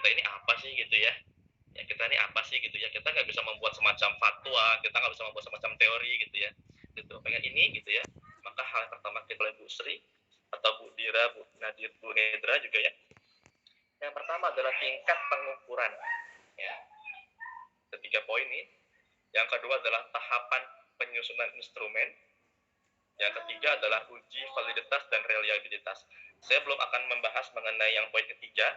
kita ini apa sih gitu ya. Ya kita ini apa sih gitu ya. Kita nggak bisa membuat semacam fatwa, kita nggak bisa membuat semacam teori gitu ya. Gitu. Pengen ini gitu ya. Maka hal yang pertama kita oleh Bu Sri atau Bu Dira, Bu Nadir, Bu Nedra juga ya. Yang pertama adalah tingkat pengukuran. Ya. Ketiga poin ini. Yang kedua adalah tahapan penyusunan instrumen. Yang ketiga adalah uji validitas dan reliabilitas. Saya belum akan membahas mengenai yang poin ketiga,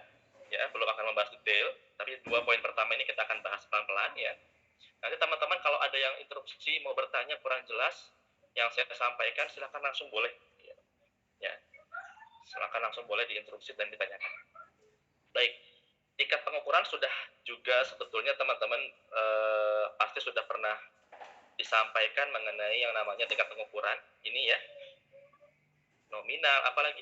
ya, belum akan membahas detail. Tapi dua poin pertama ini kita akan bahas pelan-pelan, ya. Nanti teman-teman kalau ada yang interupsi mau bertanya kurang jelas, yang saya sampaikan silakan langsung boleh, ya. Silakan langsung boleh diinterupsi dan ditanyakan. Baik, tingkat pengukuran sudah juga sebetulnya teman-teman pasti sudah pernah disampaikan mengenai yang namanya tingkat pengukuran ini ya, nominal, apalagi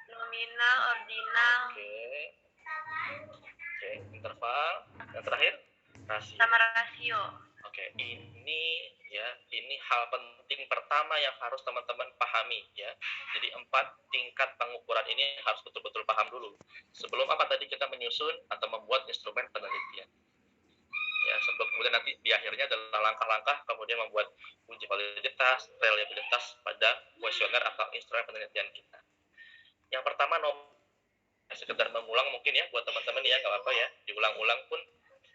nominal, ordinal, oke, interval, yang terakhir rasio. sama rasio. Oke, ini ya, ini hal penting pertama yang harus teman-teman pahami ya. Jadi 4 tingkat pengukuran ini harus betul-betul paham dulu sebelum apa tadi kita menyusun atau membuat instrumen penelitian. Ya, sebelum kemudian nanti di akhirnya adalah langkah-langkah kemudian membuat uji validitas, reliabilitas pada kuesioner atau instrumen penelitian kita. Yang pertama sekedar mengulang mungkin ya buat teman-teman ya, nggak apa-apa ya, diulang-ulang pun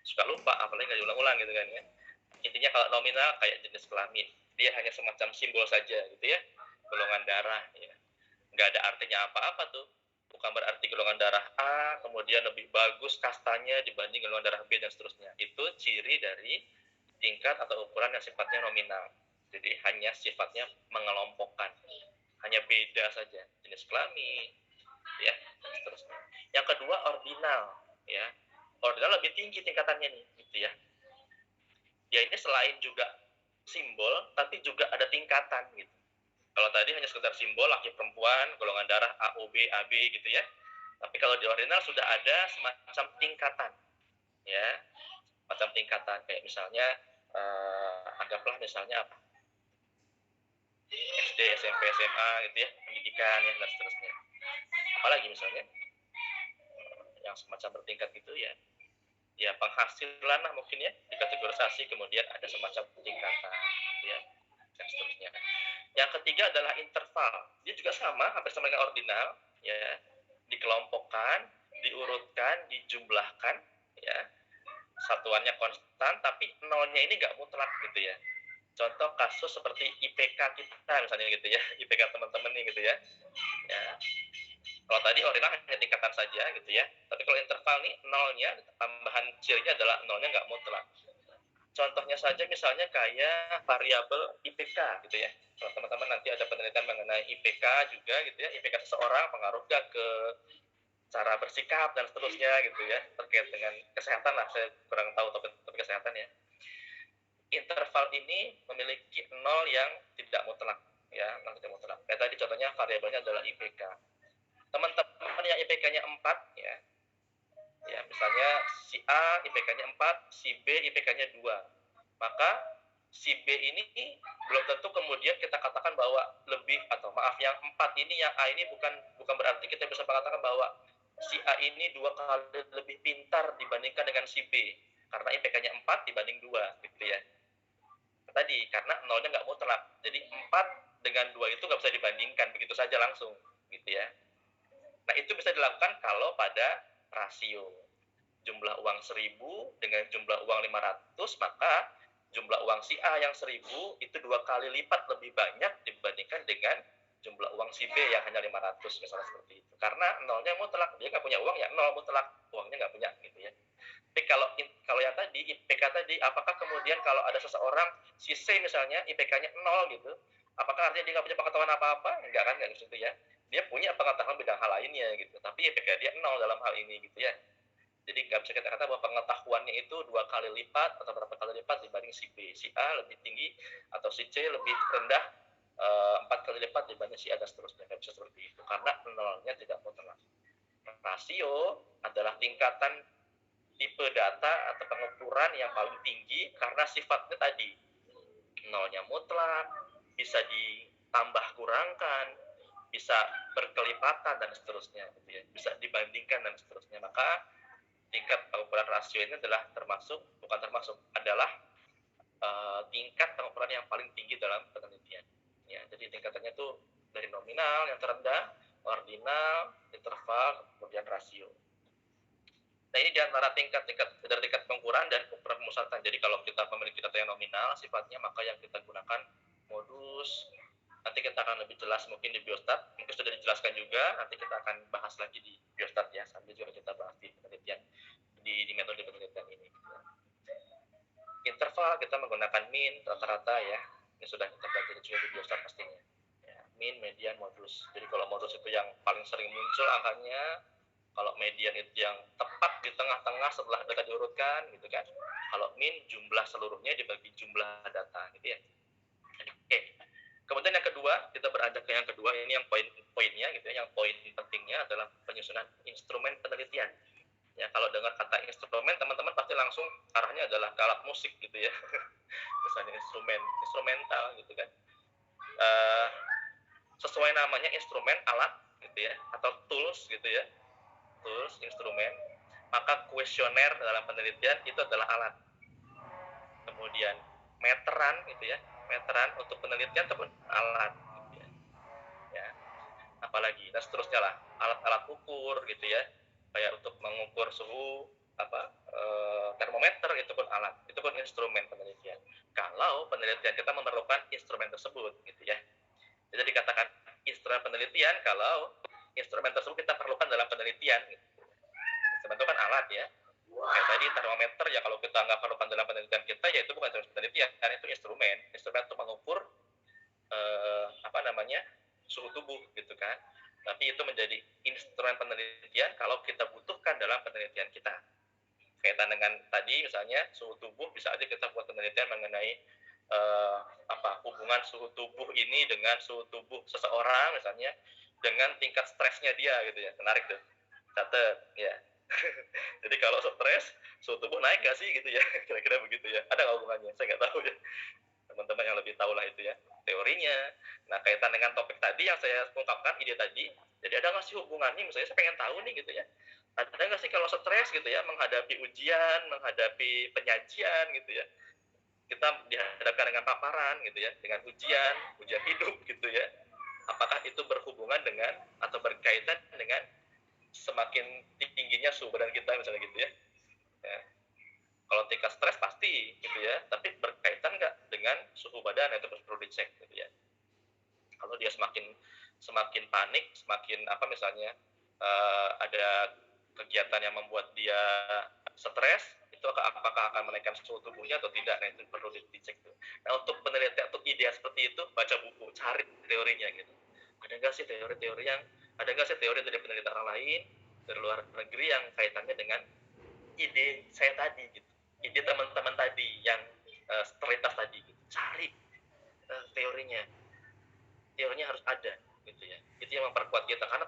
suka lupa, apalagi nggak diulang-ulang gitu kan ya. Intinya kalau nominal kayak jenis kelamin, dia hanya semacam simbol saja gitu ya, golongan darah ya, nggak ada artinya apa-apa tuh. Bukan berarti golongan darah A kemudian lebih bagus kastanya dibanding golongan darah B dan seterusnya. Itu ciri dari tingkat atau ukuran yang sifatnya nominal. Jadi hanya sifatnya mengelompokkan, hanya beda saja jenis kelamin, ya, dan seterusnya. Yang kedua ordinal, ya. Ordinal lebih tinggi tingkatannya nih, gitu ya. Ya ini selain juga simbol, tapi juga ada tingkatan gitu. Kalau tadi hanya sekedar simbol laki perempuan, golongan darah A, O, B, AB gitu ya. Tapi kalau di ordinal sudah ada semacam tingkatan, ya, macam tingkatan kayak misalnya anggaplah misalnya apa, SD, SMP, SMA gitu ya, pendidikan ya dan seterusnya. Apalagi misalnya yang semacam bertingkat gitu ya. Ya penghasilan lah mungkin ya, dikategorisasi kemudian ada semacam tingkatan ya dan seterusnya. Yang ketiga adalah interval. Dia juga sama, hampir sama dengan ordinal, ya. Dikelompokkan, diurutkan, dijumlahkan, ya. Satuannya konstan, tapi nolnya ini nggak mutlak gitu ya. Contoh kasus seperti IPK kita misalnya gitu ya, IPK teman-teman nih gitu ya. Ya. Kalau tadi ordinal hanya tingkatan saja gitu ya. Tapi kalau interval nih nolnya, tambahan cirinya adalah nolnya nggak mutlak. Contohnya saja misalnya kayak variabel IPK gitu ya. Kalau teman-teman nanti ada penelitian mengenai IPK juga gitu ya, IPK seseorang pengaruh gak ke cara bersikap dan seterusnya gitu ya, terkait dengan kesehatan lah, saya kurang tahu topik kesehatan ya. Interval ini memiliki nol yang tidak mutlak ya, nol tidak mutlak. Kayak tadi contohnya variabelnya adalah IPK. Teman-teman yang IPK-nya 4 ya. Ya, misalnya si A IPK-nya 4, si B IPK-nya 2. Maka si B ini belum tentu kemudian kita katakan bahwa lebih, atau maaf, yang 4 ini, yang A ini bukan berarti kita bisa mengatakan bahwa si A ini 2 kali lebih pintar dibandingkan dengan si B. Karena IPK-nya 4 dibanding 2 gitu ya. Tadi karena nolnya nggak mutlak. Jadi 4 dengan 2 itu nggak bisa dibandingkan begitu saja langsung gitu ya. Nah, itu bisa dilakukan kalau pada rasio jumlah uang 1000 dengan jumlah uang 500, maka jumlah uang si A yang 1000 itu 2 kali lipat lebih banyak dibandingkan dengan jumlah uang si B yang hanya 500 misalnya seperti itu. Karena nolnya mutlak, dia nggak punya uang ya nol mutlak, uangnya nggak punya gitu ya. Tapi kalau yang tadi IPK tadi, apakah kemudian kalau ada seseorang si C misalnya IPK-nya 0 gitu, apakah artinya dia nggak punya pengetahuan apa-apa? Enggak kan, nggak gitu ya. Dia punya pengetahuan bidang hal lainnya gitu, tapi IPK dia 0 dalam hal ini gitu ya. Jadi nggak bisa kita katakan bahwa pengetahuannya itu 2 kali lipat atau berapa kali lipat dibanding si B. Si A lebih tinggi atau si C lebih rendah 4 kali lipat dibanding si A dan seterusnya. Nggak bisa seperti itu karena nolnya tidak mutlak. Rasio adalah tingkatan tipe data atau pengukuran yang paling tinggi karena sifatnya tadi nolnya mutlak, bisa ditambah kurangkan, bisa berkelipatan dan seterusnya gitu ya, bisa dibandingkan dan seterusnya. Maka tingkat pengumpulan rasio ini adalah adalah tingkat pengumpulan yang paling tinggi dalam penelitian. Ya, jadi tingkatannya itu dari nominal yang terendah, ordinal, interval, kemudian rasio. Nah, ini diantara dari tingkat pengukuran dan ukuran pemusatan. Jadi kalau kita memiliki data yang nominal sifatnya, maka yang kita gunakan modus. Nanti kita akan lebih jelas mungkin di biostat. Mungkin sudah dijelaskan juga. Nanti kita akan bahas lagi di biostat ya. Sambil juga kita bahas di penelitian di metode penelitian ini. Interval kita menggunakan mean, rata-rata ya. Ini sudah kita pelajari juga di biostat pastinya. Ya, mean, median, modus. Jadi kalau modus itu yang paling sering muncul angkanya. Kalau median itu yang tepat di tengah-tengah setelah data diurutkan gitu kan. Kalau mean jumlah seluruhnya dibagi jumlah data gitu ya. Oke. Kemudian yang kedua, kita beranjak ke yang kedua, ini yang poin-poinnya gitu ya. Yang poin pentingnya adalah penyusunan instrumen penelitian. Ya, kalau dengar kata instrumen, teman-teman pasti langsung arahnya adalah ke alat musik gitu ya. Misalnya instrumental gitu kan. Sesuai namanya instrumen, alat gitu ya, atau tools gitu ya. Tools, instrumen, maka kuesioner dalam penelitian itu adalah alat. Kemudian meteran gitu ya, meteran untuk penelitian ataupun alat gitu ya. Apalagi dan seterusnya lah, alat-alat ukur gitu ya, kayak untuk mengukur suhu termometer itu pun alat, itu pun instrumen penelitian. Kalau penelitian kita memerlukan instrumen tersebut gitu ya. Jadi dikatakan instrumen penelitian kalau instrumen tersebut kita perlukan dalam penelitian. Instrumen itu kan alat ya. Kayak tadi termometer ya, kalau kita nggak perlukan dalam penelitian kita ya itu bukan penelitian, karena itu instrumen untuk mengukur suhu tubuh gitu kan. Tapi itu menjadi instrumen penelitian kalau kita butuhkan dalam penelitian kita. Kaitan dengan tadi misalnya suhu tubuh, bisa aja kita buat penelitian mengenai hubungan suhu tubuh ini dengan suhu tubuh seseorang misalnya, dengan tingkat stresnya dia gitu ya. Menarik tuh, catat ya. Jadi kalau stres suhu tubuh naik gak sih gitu ya, kira-kira begitu ya. Ada nggak hubungannya? Saya nggak tahu ya, teman-teman yang lebih tahu lah itu ya teorinya. Nah, kaitan dengan topik tadi yang saya ungkapkan, ide tadi, jadi ada nggak sih hubungannya? Misalnya saya pengen tahu nih gitu ya, ada nggak sih kalau stres gitu ya, menghadapi ujian, menghadapi penyajian gitu ya, kita dihadapkan dengan paparan gitu ya, dengan ujian hidup gitu ya, apakah itu berhubungan dengan atau berkaitan dengan semakin tingginya suhu badan kita misalnya gitu ya. Kalau tingkat stres pasti gitu ya, tapi berkaitan nggak dengan suhu badan, itu perlu dicek gitu ya. Kalau dia semakin panik, semakin misalnya ada kegiatan yang membuat dia stres, itu apakah akan menaikkan suhu tubuhnya atau tidak? Nah, itu perlu dicek tuh. Nah, untuk penelitian, untuk ide seperti itu, baca buku, cari teorinya gitu. Ada nggak sih teori dari penelitian orang lain dari luar negeri yang kaitannya dengan ide saya tadi gitu, ide teman-teman tadi yang terlintas tadi gitu. Cari teorinya harus ada gitu ya. Itu yang memperkuat kita, karena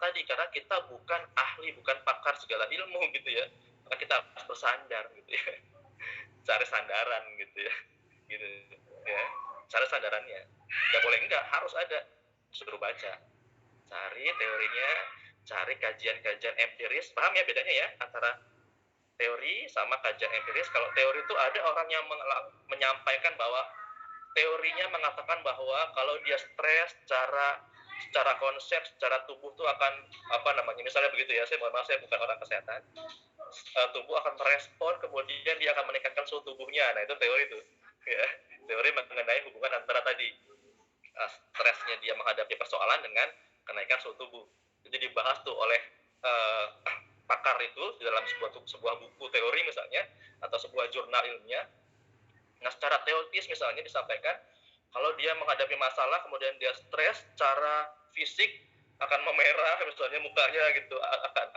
kita bukan ahli, bukan pakar segala ilmu gitu ya, maka kita harus bersandar gitu ya. Cari sandaran gitu ya, gitu ya, cari sandarannya. Nggak boleh enggak, harus ada. Suruh baca, cari teorinya, cari kajian-kajian empiris. Paham ya bedanya ya antara teori sama kajian empiris? Kalau teori itu ada orang yang menyampaikan bahwa teorinya mengatakan bahwa kalau dia stres secara konsep, secara tubuh tuh akan misalnya begitu ya. Saya mohon maaf, saya bukan orang kesehatan. Tubuh akan merespon, kemudian dia akan meningkatkan suhu tubuhnya. Nah, itu teori tuh ya. Teori mengenai hubungan antara tadi stresnya dia menghadapi persoalan dengan kenaikan suhu tubuh. Jadi dibahas tuh oleh pakar itu di dalam sebuah buku teori misalnya, atau sebuah jurnal ilmiah. Nah, secara teoritis misalnya disampaikan kalau dia menghadapi masalah kemudian dia stres, secara fisik akan memerah misalnya mukanya gitu,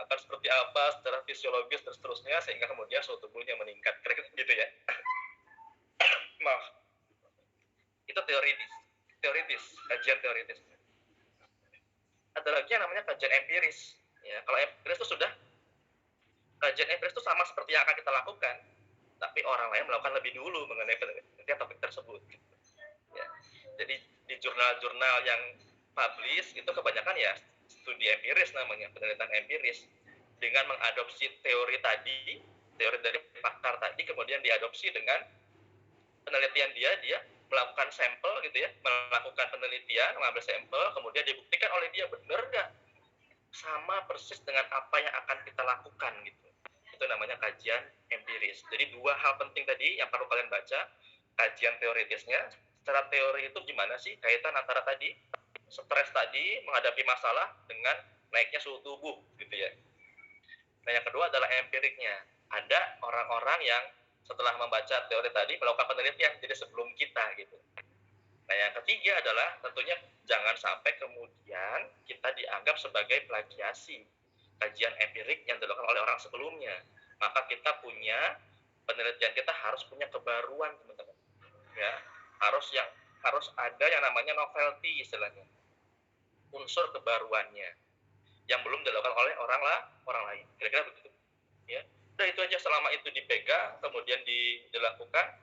akan seperti apa secara fisiologis dan seterusnya, sehingga kemudian suhu tubuhnya meningkat, kira-kira gitu ya. Maaf, itu teoritis, kajian teoritis. Ada lagi yang namanya kajian empiris ya. Kalau empiris itu kajian empiris itu sama seperti yang akan kita lakukan, tapi orang lain melakukan lebih dulu mengenai penelitian topik tersebut. Ya. Jadi di jurnal-jurnal yang publish itu kebanyakan ya studi empiris namanya, penelitian empiris, dengan mengadopsi teori tadi, teori dari pakar tadi, kemudian diadopsi dengan penelitian dia melakukan sampel gitu ya, melakukan penelitian, mengambil sampel, kemudian dibuktikan oleh dia benar nggak sama persis dengan apa yang akan kita lakukan gitu. Itu namanya kajian empiris. Jadi dua hal penting tadi yang perlu kalian baca, kajian teoritisnya. Secara teori itu gimana sih kaitan antara tadi stres tadi menghadapi masalah dengan naiknya suhu tubuh gitu ya. Nah yang kedua adalah empiriknya. Ada orang-orang yang setelah membaca teori tadi melakukan penelitian jadi sebelum kita gitu. Nah yang ketiga adalah tentunya jangan sampai kemudian kita dianggap sebagai plagiasi kajian empirik yang dilakukan oleh orang sebelumnya. Maka kita punya penelitian, kita harus punya kebaruan teman-teman. Ya, harus ada yang namanya novelty istilahnya, unsur kebaruannya yang belum dilakukan oleh orang lain. Kira-kira begitu. Ya, udah itu aja. Selama itu dipegang, kemudian dilakukan,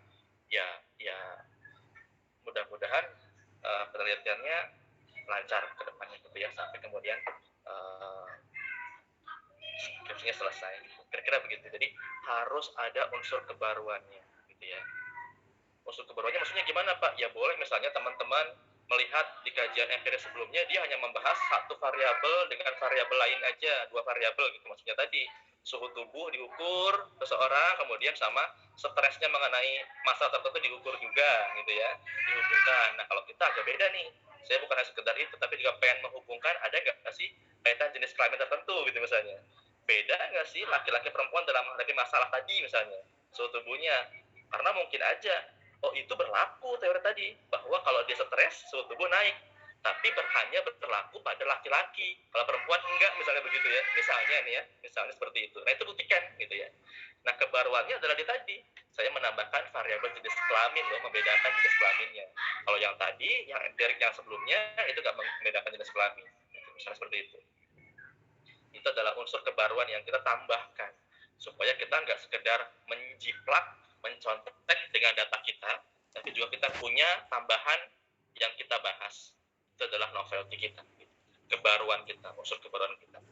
ya mudah-mudahan penelitiannya lancar ke depannya gitu ya, sampai kemudian skripsinya selesai. Kira-kira begitu. Jadi harus ada unsur kebaruannya gitu ya. Unsur kebaruannya maksudnya gimana Pak? Ya boleh misalnya teman-teman melihat di kajian empiris sebelumnya dia hanya membahas satu variabel dengan variabel lain aja, dua variabel gitu. Maksudnya tadi suhu tubuh diukur seseorang, kemudian sama stresnya mengenai masalah tertentu diukur juga gitu ya, dihubungkan. Nah kalau kita agak beda nih, saya bukan hanya sekedar itu tapi juga pengen menghubungkan, ada nggak sih kaitan jenis kelamin tertentu gitu misalnya. Beda nggak sih laki-laki perempuan dalam menghadapi masalah tadi misalnya suhu tubuhnya, karena mungkin aja itu berlaku teori tadi bahwa kalau dia stres suhu tubuh naik, tapi hanya berlaku pada laki-laki, kalau perempuan enggak misalnya begitu ya, misalnya nih ya, misalnya seperti itu. Nah itu buktikan gitu ya. Nah kebaruannya adalah di tadi saya menambahkan variabel jenis kelamin loh, membedakan jenis kelaminnya. Kalau yang tadi yang empirik yang sebelumnya itu nggak membedakan jenis kelamin, misalnya seperti itu. Itu adalah unsur kebaruan yang kita tambahkan supaya kita nggak sekedar menjiplak, mencontek dengan data kita, tapi juga kita punya tambahan yang kita bahas. Itu adalah novelty kita, kebaruan kita, unsur kebaruan kita.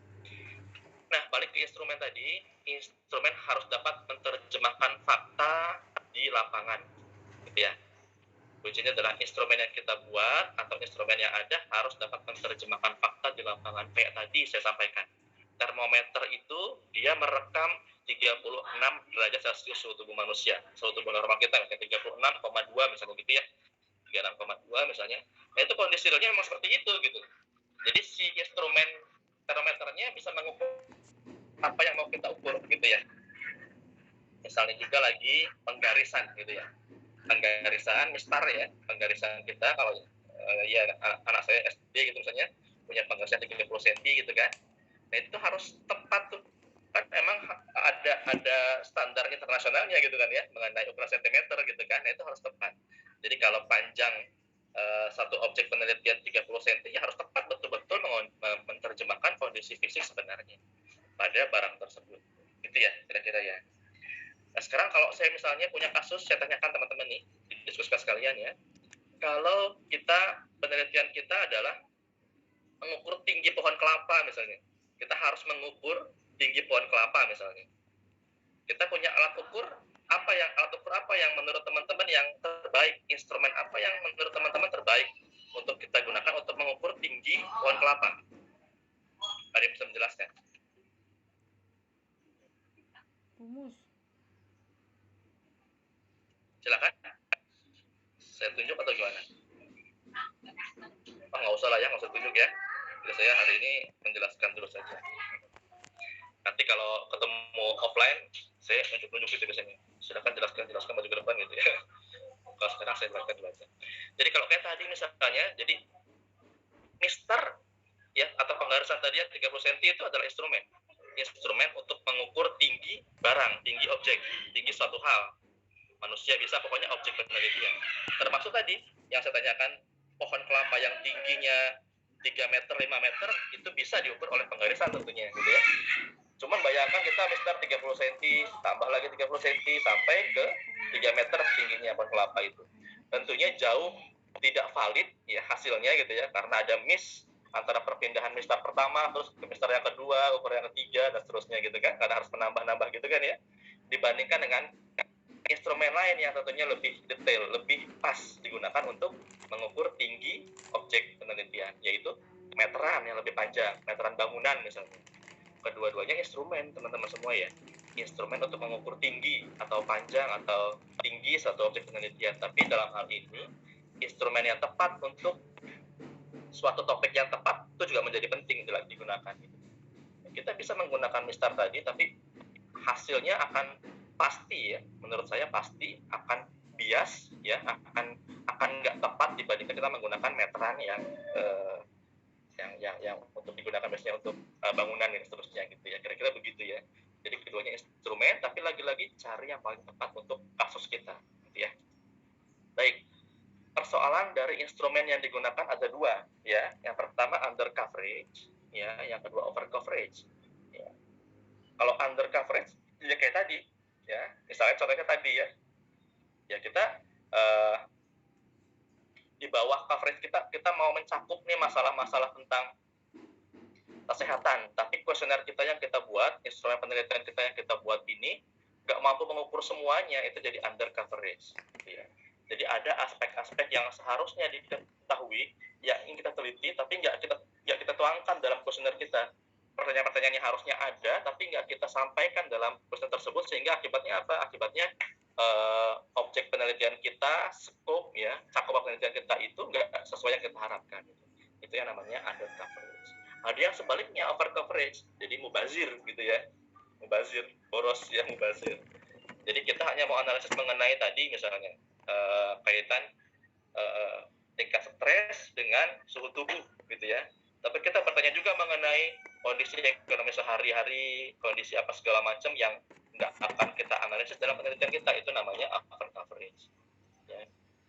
Nah, balik ke instrumen tadi, instrumen harus dapat menerjemahkan fakta di lapangan, gitu ya. Kuncinya adalah instrumen yang kita buat atau instrumen yang ada harus dapat menerjemahkan fakta di lapangan. Kayak tadi saya sampaikan, termometer itu dia merekam 36 derajat Celcius suhu tubuh manusia, suhu tubuh normal kita misalnya 36,2 misalnya gitu ya, 36,2 misalnya. Nah itu kondisi realnya memang seperti itu gitu. Jadi si instrumen termometernya bisa mengukur apa yang mau kita ukur gitu ya. Misalnya juga lagi penggarisan gitu ya, penggarisan mistar ya, penggarisan kita kalau ya anak saya SD gitu misalnya punya penggarisan 30 cm gitu kan. Nah itu harus tepat tuh, kan emang ada standar internasionalnya gitu kan ya mengenai ukuran sentimeter gitu kan. Nah itu harus tepat. Jadi kalau panjang satu objek penelitian 30 cm ya harus tepat betul-betul menerjemahkan kondisi fisik sebenarnya pada barang tersebut gitu ya kira-kira ya. Nah sekarang kalau saya misalnya punya kasus, saya tanyakan teman-teman nih, diskusikan sekalian ya, kalau kita penelitian kita adalah mengukur tinggi pohon kelapa misalnya, kita harus mengukur tinggi pohon kelapa misalnya. Kita punya alat ukur apa yang menurut teman-teman yang terbaik, instrumen apa yang menurut teman-teman terbaik untuk kita gunakan untuk mengukur tinggi pohon kelapa? Ada yang bisa menjelaskan? Rumus. Silakan. Saya tunjuk atau gimana? Nggak usah lah ya, nggak usah tunjuk ya. Jadi saya hari ini menjelaskan dulu saja. Nanti kalau ketemu offline, saya nunjuk-nunjuk gitu biasanya. Silakan jelaskan maju ke depan gitu ya. Kalau sekarang saya jelaskan dulu aja. Jadi kalau kayak tadi misalnya, jadi mister ya atau penggarisan tadi 30 cm itu adalah instrumen untuk mengukur tinggi barang, tinggi objek, tinggi suatu hal. Manusia bisa pokoknya objek penelitian. Termasuk tadi yang saya tanyakan, pohon kelapa yang tingginya 3 meter, 5 meter itu bisa diukur oleh penggarisan tentunya gitu ya. Cuman bayangkan kita mister 30 cm, tambah lagi 30 cm sampai ke 3 meter tingginya pohon kelapa itu. Tentunya jauh tidak valid ya hasilnya gitu ya, karena ada miss antara perpindahan mistar pertama terus ke mistar yang kedua, ukur yang ketiga dan seterusnya gitu kan, karena harus menambah-nambah gitu kan ya, dibandingkan dengan instrumen lain yang tentunya lebih detail, lebih pas digunakan untuk mengukur tinggi objek penelitian, yaitu meteran yang lebih panjang, meteran bangunan misalnya. Kedua-duanya instrumen teman-teman semua ya, instrumen untuk mengukur tinggi atau panjang atau tinggi satu objek penelitian. Tapi dalam hal ini instrumen yang tepat untuk suatu topik yang tepat itu juga menjadi penting digunakan. Kita bisa menggunakan mistar tadi, tapi hasilnya akan pasti ya, menurut saya pasti akan bias ya, akan nggak tepat dibandingkan kita menggunakan meteran yang untuk digunakan biasanya untuk bangunan dan seterusnya gitu ya, kira-kira begitu ya. Jadi keduanya instrumen, tapi lagi-lagi cari yang paling tepat untuk kasus kita gitu ya. Baik, persoalan dari instrumen yang digunakan ada dua ya. Yang pertama under coverage ya, yang kedua over coverage ya. Kalau under coverage ya kayak tadi ya, misalnya contohnya tadi ya kita di bawah coverage kita mau mencakup nih masalah-masalah tentang kesehatan, tapi kuesioner kita yang kita buat, instrumen penelitian kita yang kita buat ini nggak mampu mengukur semuanya, itu jadi under coverage ya. Jadi ada aspek-aspek yang seharusnya diketahui yang ingin kita teliti, tapi nggak kita tuangkan dalam kuesioner kita. Pertanyaan-pertanyaan yang harusnya ada, tapi nggak kita sampaikan dalam kuesioner tersebut, sehingga akibatnya apa? Akibatnya objek penelitian kita, scope ya, cakupan penelitian kita itu nggak sesuai yang kita harapkan. Itu yang namanya under coverage. Ada yang sebaliknya over coverage, jadi mubazir gitu ya, mubazir, boros ya, mubazir. Jadi kita hanya mau analisis mengenai tadi misalnya kaitan tingkat stres dengan suhu tubuh gitu ya. Tapi kita bertanya juga mengenai kondisi ekonomi sehari-hari, kondisi apa segala macam yang nggak akan kita analisis dalam penelitian kita, itu namanya over coverage. Ya.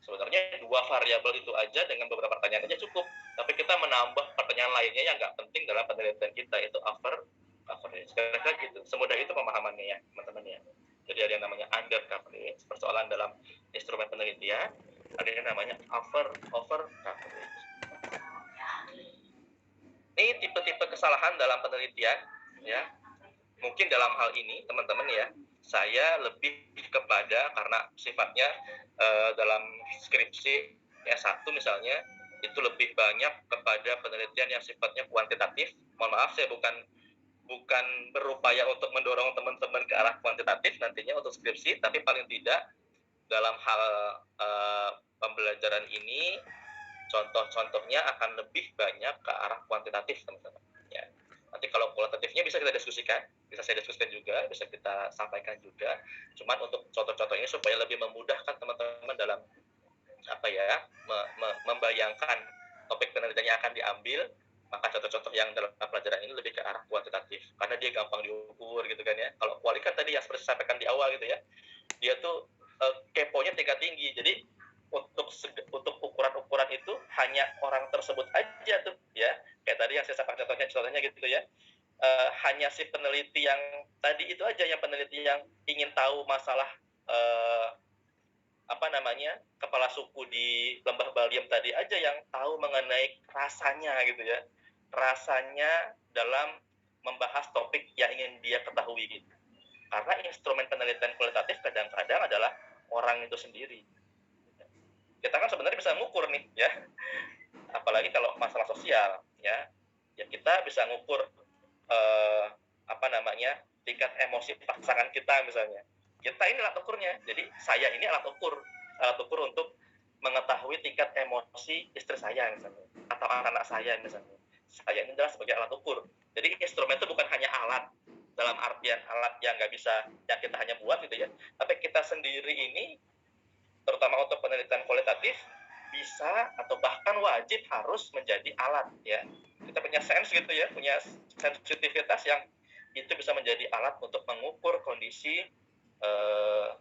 Sebenarnya dua variabel itu aja dengan beberapa pertanyaan aja cukup, tapi kita menambah pertanyaan lainnya yang nggak penting dalam penelitian kita, itu over coverage. Kira-kira gitu, semudah itu pemahamannya ya teman-teman ya. Jadi ada yang namanya under coverage, persoalan dalam instrumen penelitian, ada yang namanya over coverage. Ini tipe-tipe kesalahan dalam penelitian ya. Mungkin dalam hal ini teman-teman ya, saya lebih kepada karena sifatnya dalam skripsi S1 misalnya itu lebih banyak kepada penelitian yang sifatnya kuantitatif. Mohon maaf, saya bukan berupaya untuk mendorong teman-teman ke arah kuantitatif nantinya untuk skripsi, tapi paling tidak dalam hal pembelajaran ini contoh-contohnya akan lebih banyak ke arah kuantitatif teman-teman ya. Nanti kalau kualitatifnya bisa kita diskusikan, bisa saya diskusikan juga, bisa kita sampaikan juga. Cuman untuk contoh-contoh ini supaya lebih memudahkan teman-teman dalam membayangkan topik penelitian yang akan diambil, maka contoh-contoh yang dalam pelajaran ini lebih ke arah kuantitatif, karena dia gampang diukur gitu kan ya. Kalau kuali kan tadi yang seperti saya sampaikan di awal gitu ya, dia tuh keponya tingkat tinggi. Jadi untuk ukuran-ukuran itu hanya orang tersebut aja tuh ya, kayak tadi yang saya sampaikan contohnya gitu ya, hanya si peneliti yang tadi itu aja, yang peneliti yang ingin tahu masalah kepala suku di Lembah Baliem tadi aja yang tahu mengenai rasanya gitu ya, rasanya dalam membahas topik yang ingin dia ketahui gitu. Karena instrumen penelitian kualitatif kadang-kadang adalah orang itu sendiri. Kita kan sebenarnya bisa mengukur nih ya, apalagi kalau masalah sosial ya kita bisa mengukur tingkat emosi pasangan kita misalnya. Kita ini alat ukurnya, jadi saya ini alat ukur untuk mengetahui tingkat emosi istri saya misalnya, atau anak-anak saya misalnya. Saya ini adalah sebagai alat ukur. Jadi instrumen itu bukan hanya alat dalam artian alat yang nggak bisa, yang kita hanya buat gitu ya, tapi kita sendiri ini terutama untuk penelitian kualitatif bisa atau bahkan wajib harus menjadi alat ya. Kita punya sense gitu ya, punya sensitivitas yang itu bisa menjadi alat untuk mengukur kondisi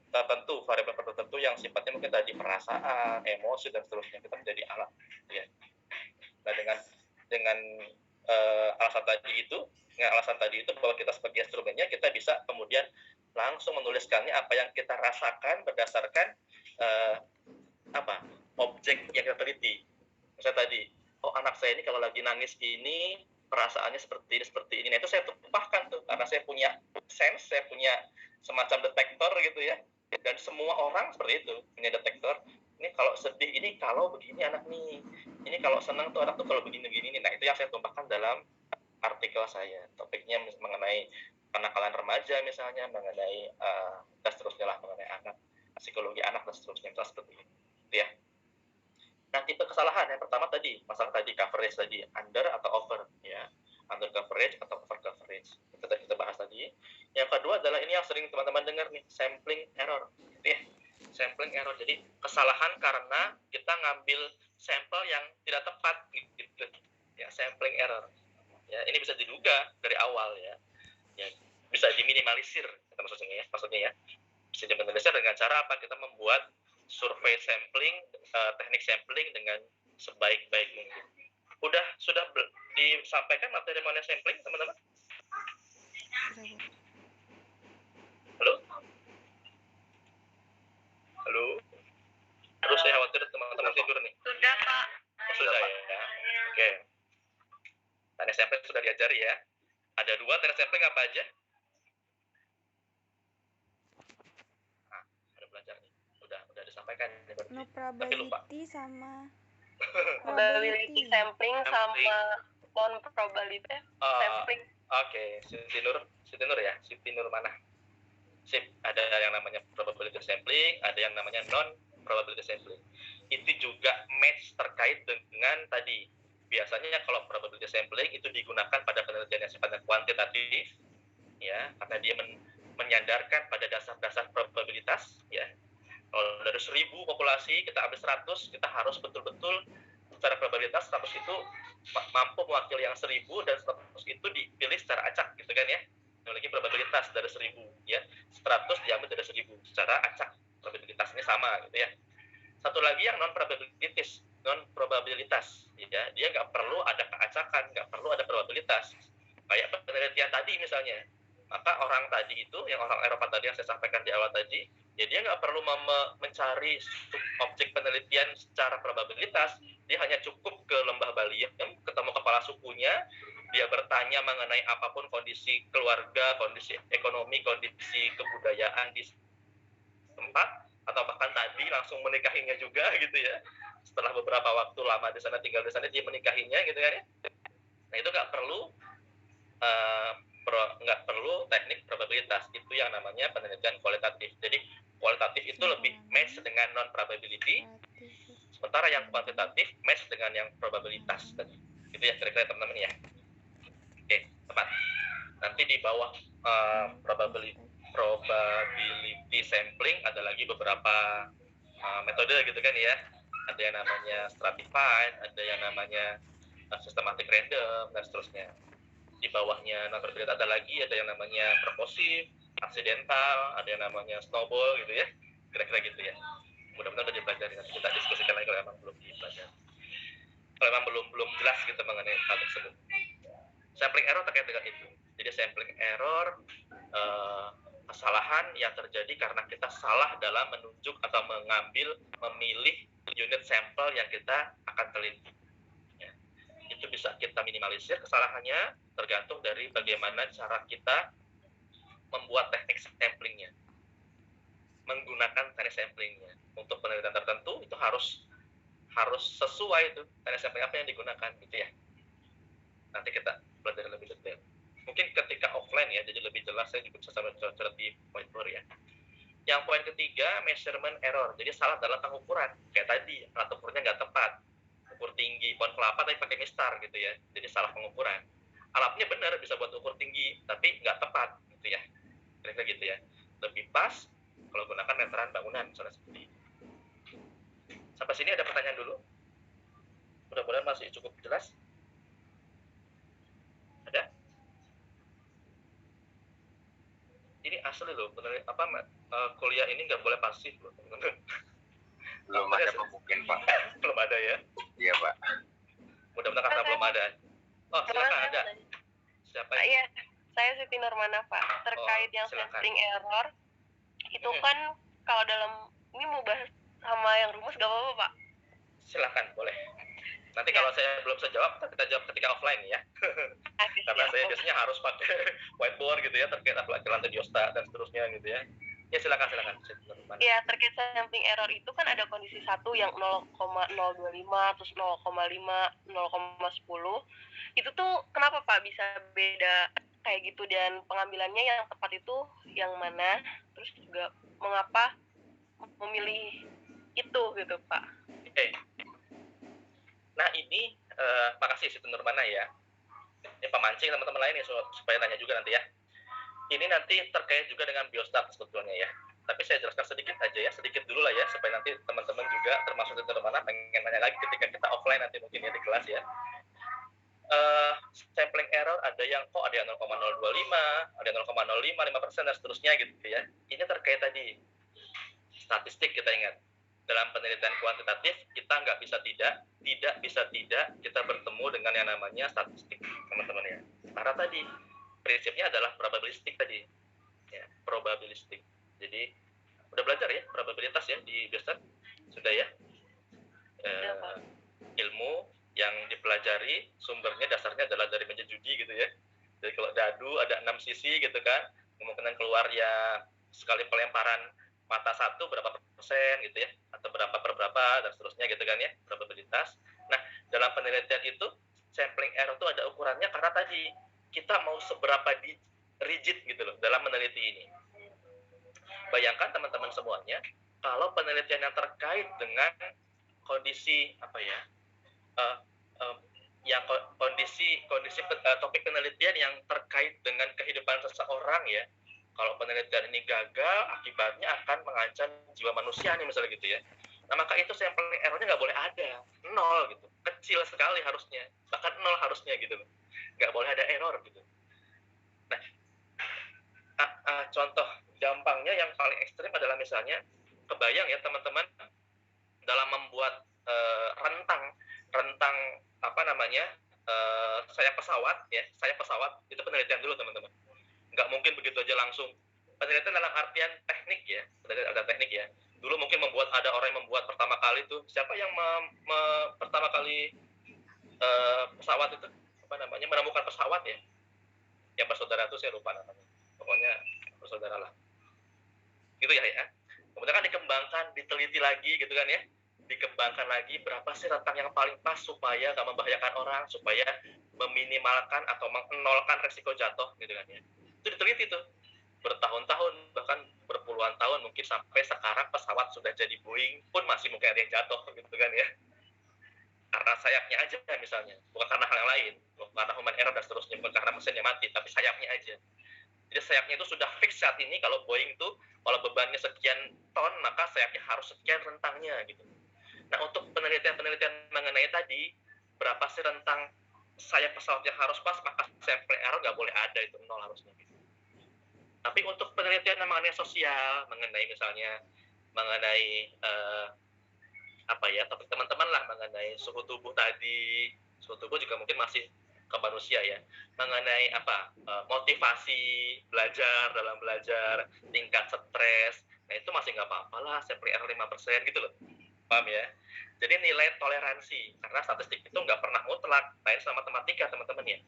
tertentu, variabel tertentu yang sifatnya mungkin tadi perasaan, emosi dan seterusnya, kita menjadi alat ya. Nah dengan alasan tadi itu bahwa kita sebagai instrumennya, kita bisa kemudian langsung menuliskannya apa yang kita rasakan berdasarkan objek yang kita teliti. Misalnya tadi, oh anak saya ini kalau lagi nangis ini perasaannya seperti ini. Nah itu saya tumpahkan tuh karena saya punya sense, saya punya semacam detektor gitu ya. Dan semua orang seperti itu punya detektor. Ini kalau sedih ini kalau begini anak nih. Ini kalau senang tuh anak tuh kalau begini-begini. Nah itu yang saya tumpahkan dalam artikel saya. Topiknya mengenai kenakalan remaja misalnya, mengenai dan seterusnya lah, mengenai anak, psikologi anak dan seterusnya, misalnya seperti itu ya. Nah tipe kesalahan yang pertama tadi, masalah tadi coverage tadi, under atau over ya, under coverage atau over coverage, itu tadi kita bahas tadi. Yang kedua adalah ini yang sering teman-teman dengar nih, sampling error gitu ya. Sampling error, jadi kesalahan karena kita ngambil sampel yang tidak tepat gitu ya, sampling error ya. Ini bisa diduga dari awal ya, bisa diminimalisir maksudnya ya, bisa diminimalisir dengan cara apa? Kita membuat survei sampling, teknik sampling dengan sebaik-baik mungkin. Sudah disampaikan materi mengenai sampling teman-teman? Halo? Terus saya khawatir teman-teman tidur nih. Sudah, Pak. Sudah ya. Oke. Teknik sampling sudah diajari ya. Ada 2 teknik sampling apa aja? Ada belajar nih. Udah disampaikan. No probability sama Probability sampling sama non probability sampling. Oke, Siti Nur ya. Siti Nur mana? Sip, ada yang namanya probability sampling, ada yang namanya non probability sampling. Itu juga match terkait dengan tadi. Biasanya kalau probability sampling itu digunakan pada penelitian yang sifatnya kuantitatif ya, karena dia menyandarkan pada dasar-dasar probabilitas ya. Kalau dari 1000 populasi kita ambil 100, kita harus betul-betul secara probabilitas 100 itu mampu mewakili yang 1000 dan 100 itu dipilih secara acak gitu kan ya. Memiliki probabilitas dari 1000 ya, 100 diambil dari 1000 secara acak, probabilitasnya sama gitu ya. Satu lagi yang non probabilitas ya, dia nggak perlu ada keacakan, nggak perlu ada probabilitas kayak penelitian tadi misalnya. Maka orang tadi itu, yang orang Eropa tadi yang saya sampaikan di awal tadi, ya dia nggak perlu mencari objek penelitian secara probabilitas, dia hanya cukup ke lembah Baliem, ketemu kepala sukunya, dia bertanya mengenai apapun kondisi keluarga, kondisi ekonomi, kondisi kebudayaan di tempat, atau bahkan tadi langsung menikahinya juga gitu ya. Setelah beberapa waktu lama di sana, tinggal di sana, dia menikahinya gitu kan ya. Nah itu nggak perlu teknik probabilitas, itu yang namanya penelitian kualitatif. Jadi kualitatif itu lebih match dengan non probability, sementara yang kuantitatif match dengan yang probabilitas tadi. Itu ya kira-kira teman-teman ya. Oke, tepat. Nanti di bawah probability sampling ada lagi beberapa metode gitu kan ya. Ada yang namanya stratified, ada yang namanya systematic random dan seterusnya. Di bawahnya non probabilitas ada lagi, ada yang namanya purposive, accidental, ada yang namanya snowball gitu ya. Kira-kira gitu ya. Mudah-mudahan udah dipelajari, nanti kita diskusikan lagi kalau memang belum dipelajari. Kalau memang belum jelas gitu mengenai hal tersebut. Sampling error terkait dengan itu. Jadi sampling error kesalahan yang terjadi karena kita salah dalam menunjuk atau memilih unit sampel yang kita akan teliti. Ya. Itu bisa kita minimalisir kesalahannya tergantung dari bagaimana cara kita membuat teknik samplingnya, menggunakan teknik samplingnya. Untuk penelitian tertentu itu harus sesuai itu teknik sampling apa yang digunakan gitu ya. Nanti kita belajar lebih detail. Mungkin ketika offline ya, jadi lebih jelas saya juga bisa sampai coret di poin ya. Yang poin ketiga, measurement error. Jadi salah dalam pengukuran. Kayak tadi, alat ukurnya nggak tepat. Ukur tinggi pohon kelapa tapi pakai mistar gitu ya. Jadi salah pengukuran. Alatnya benar bisa buat ukur tinggi, tapi nggak tepat gitu ya. Kira-kira gitu ya. Lebih pas kalau gunakan meteran bangunan, misalnya seperti itu. Sampai sini ada pertanyaan dulu? Mudah-mudahan masih cukup jelas. Ada? Ini asli loh, kuliah ini nggak boleh pasif loh. Belum ada Pak mungkin Pak. Belum ada ya? Iya Pak. Mudah-mudahan karena belum ada. Oh silakan ada. Siapa? Iya, saya Siti Nurmana Pak. Terkait yang sampling error, itu kan kalau dalam ini mau bahas sama yang rumus gak apa-apa Pak? Silakan, boleh. Nanti Ya. kalau saya belum bisa jawab, kita jawab ketika offline ya. Karena saya biasanya harus pakai whiteboard gitu ya, terkait apalagi lantai biostat dan seterusnya gitu ya. Ya silakan. Ya, terkait sampling error itu kan ada kondisi satu yang 0,025, terus 0,5, 0,10. Itu tuh kenapa Pak bisa beda kayak gitu, dan pengambilannya yang tepat itu yang mana? Terus juga mengapa memilih itu gitu Pak? Oke. Nah ini, makasih Siti Nurmana ya. Ini pemancing teman-teman lain ya, supaya tanya juga nanti ya. Ini nanti terkait juga dengan biostat sebetulnya ya. Tapi saya jelaskan sedikit aja ya, sedikit dulu lah ya, supaya nanti teman-teman juga termasuk Siti Nurmana pengen nanya lagi ketika kita offline nanti mungkin ya di kelas ya. Sampling error ada yang ada yang 0,025, ada yang 0,05, 5% dan seterusnya gitu ya. Ini terkait tadi statistik, kita ingat. Dalam penelitian kuantitatif kita nggak bisa tidak kita bertemu dengan yang namanya statistik, teman-teman ya. Karena tadi prinsipnya adalah probabilistik tadi, ya, probabilistik. Jadi udah belajar ya probabilitas ya di biostat, sudah ya. Ilmu yang dipelajari sumbernya dasarnya adalah dari meja judi gitu ya. Jadi kalau dadu ada 6 sisi gitu kan, kemungkinan keluar ya sekali pelemparan mata satu berapa persen gitu ya, atau berapa per berapa dan seterusnya gitu kan ya, probabilitas. Nah, dalam penelitian itu sampling error itu ada ukurannya karena tadi kita mau seberapa rigid gitu loh dalam meneliti ini. Bayangkan teman-teman semuanya, kalau penelitian yang terkait dengan kondisi yang kondisi topik penelitian yang terkait dengan kehidupan seseorang ya. Kalau penelitian ini gagal, akibatnya akan mengancam jiwa manusia nih misalnya gitu ya. Nah maka itu sampling errornya nggak boleh ada, 0 gitu, kecil sekali harusnya, bahkan 0 harusnya gitu, nggak boleh ada error gitu. Nah, contoh gampangnya yang paling ekstrim adalah misalnya, kebayang ya teman-teman, dalam membuat rentang sayap pesawat ya, sayap pesawat itu penelitian dulu teman-teman. Nggak mungkin begitu aja langsung. Penelitian dalam artian teknik ya, ada teknik ya. Dulu mungkin ada orang yang membuat pertama kali tuh, siapa yang pertama kali pesawat itu menemukan pesawat ya, yang bersaudara tuh saya lupa namanya, pokoknya bersaudara lah gitu ya. Kemudian kan dikembangkan, diteliti lagi gitu kan ya, dikembangkan lagi berapa sih rentang yang paling pas supaya nggak membahayakan orang, supaya meminimalkan atau menolkan resiko jatuh gitu kan ya. Itu diteliti tuh bertahun-tahun, bahkan berpuluhan tahun, mungkin sampai sekarang pesawat sudah jadi Boeing pun masih mungkin ada yang jatuh gitu kan ya, karena sayapnya aja misalnya, bukan karena hal yang lain, bukan karena human error dan seterusnya, bukan karena mesinnya mati, tapi sayapnya aja. Jadi sayapnya itu sudah fix saat ini, kalau Boeing tuh kalau bebannya sekian ton maka sayapnya harus sekian rentangnya gitu. Nah untuk penelitian mengenai tadi berapa sih rentang sayap pesawat yang harus pas, maka sampling error nggak boleh ada, itu 0 harusnya gitu. Tapi untuk penelitian mengenai sosial, mengenai misalnya topik teman-teman lah, mengenai suhu tubuh tadi, suhu tubuh juga mungkin masih ke manusia ya, mengenai motivasi belajar, dalam belajar, tingkat stres, nah itu masih nggak apa-apa lah, sampling error 5% gitu loh, paham ya? Jadi nilai toleransi, karena statistik itu nggak pernah mutlak, lain sama matematika teman-teman ya.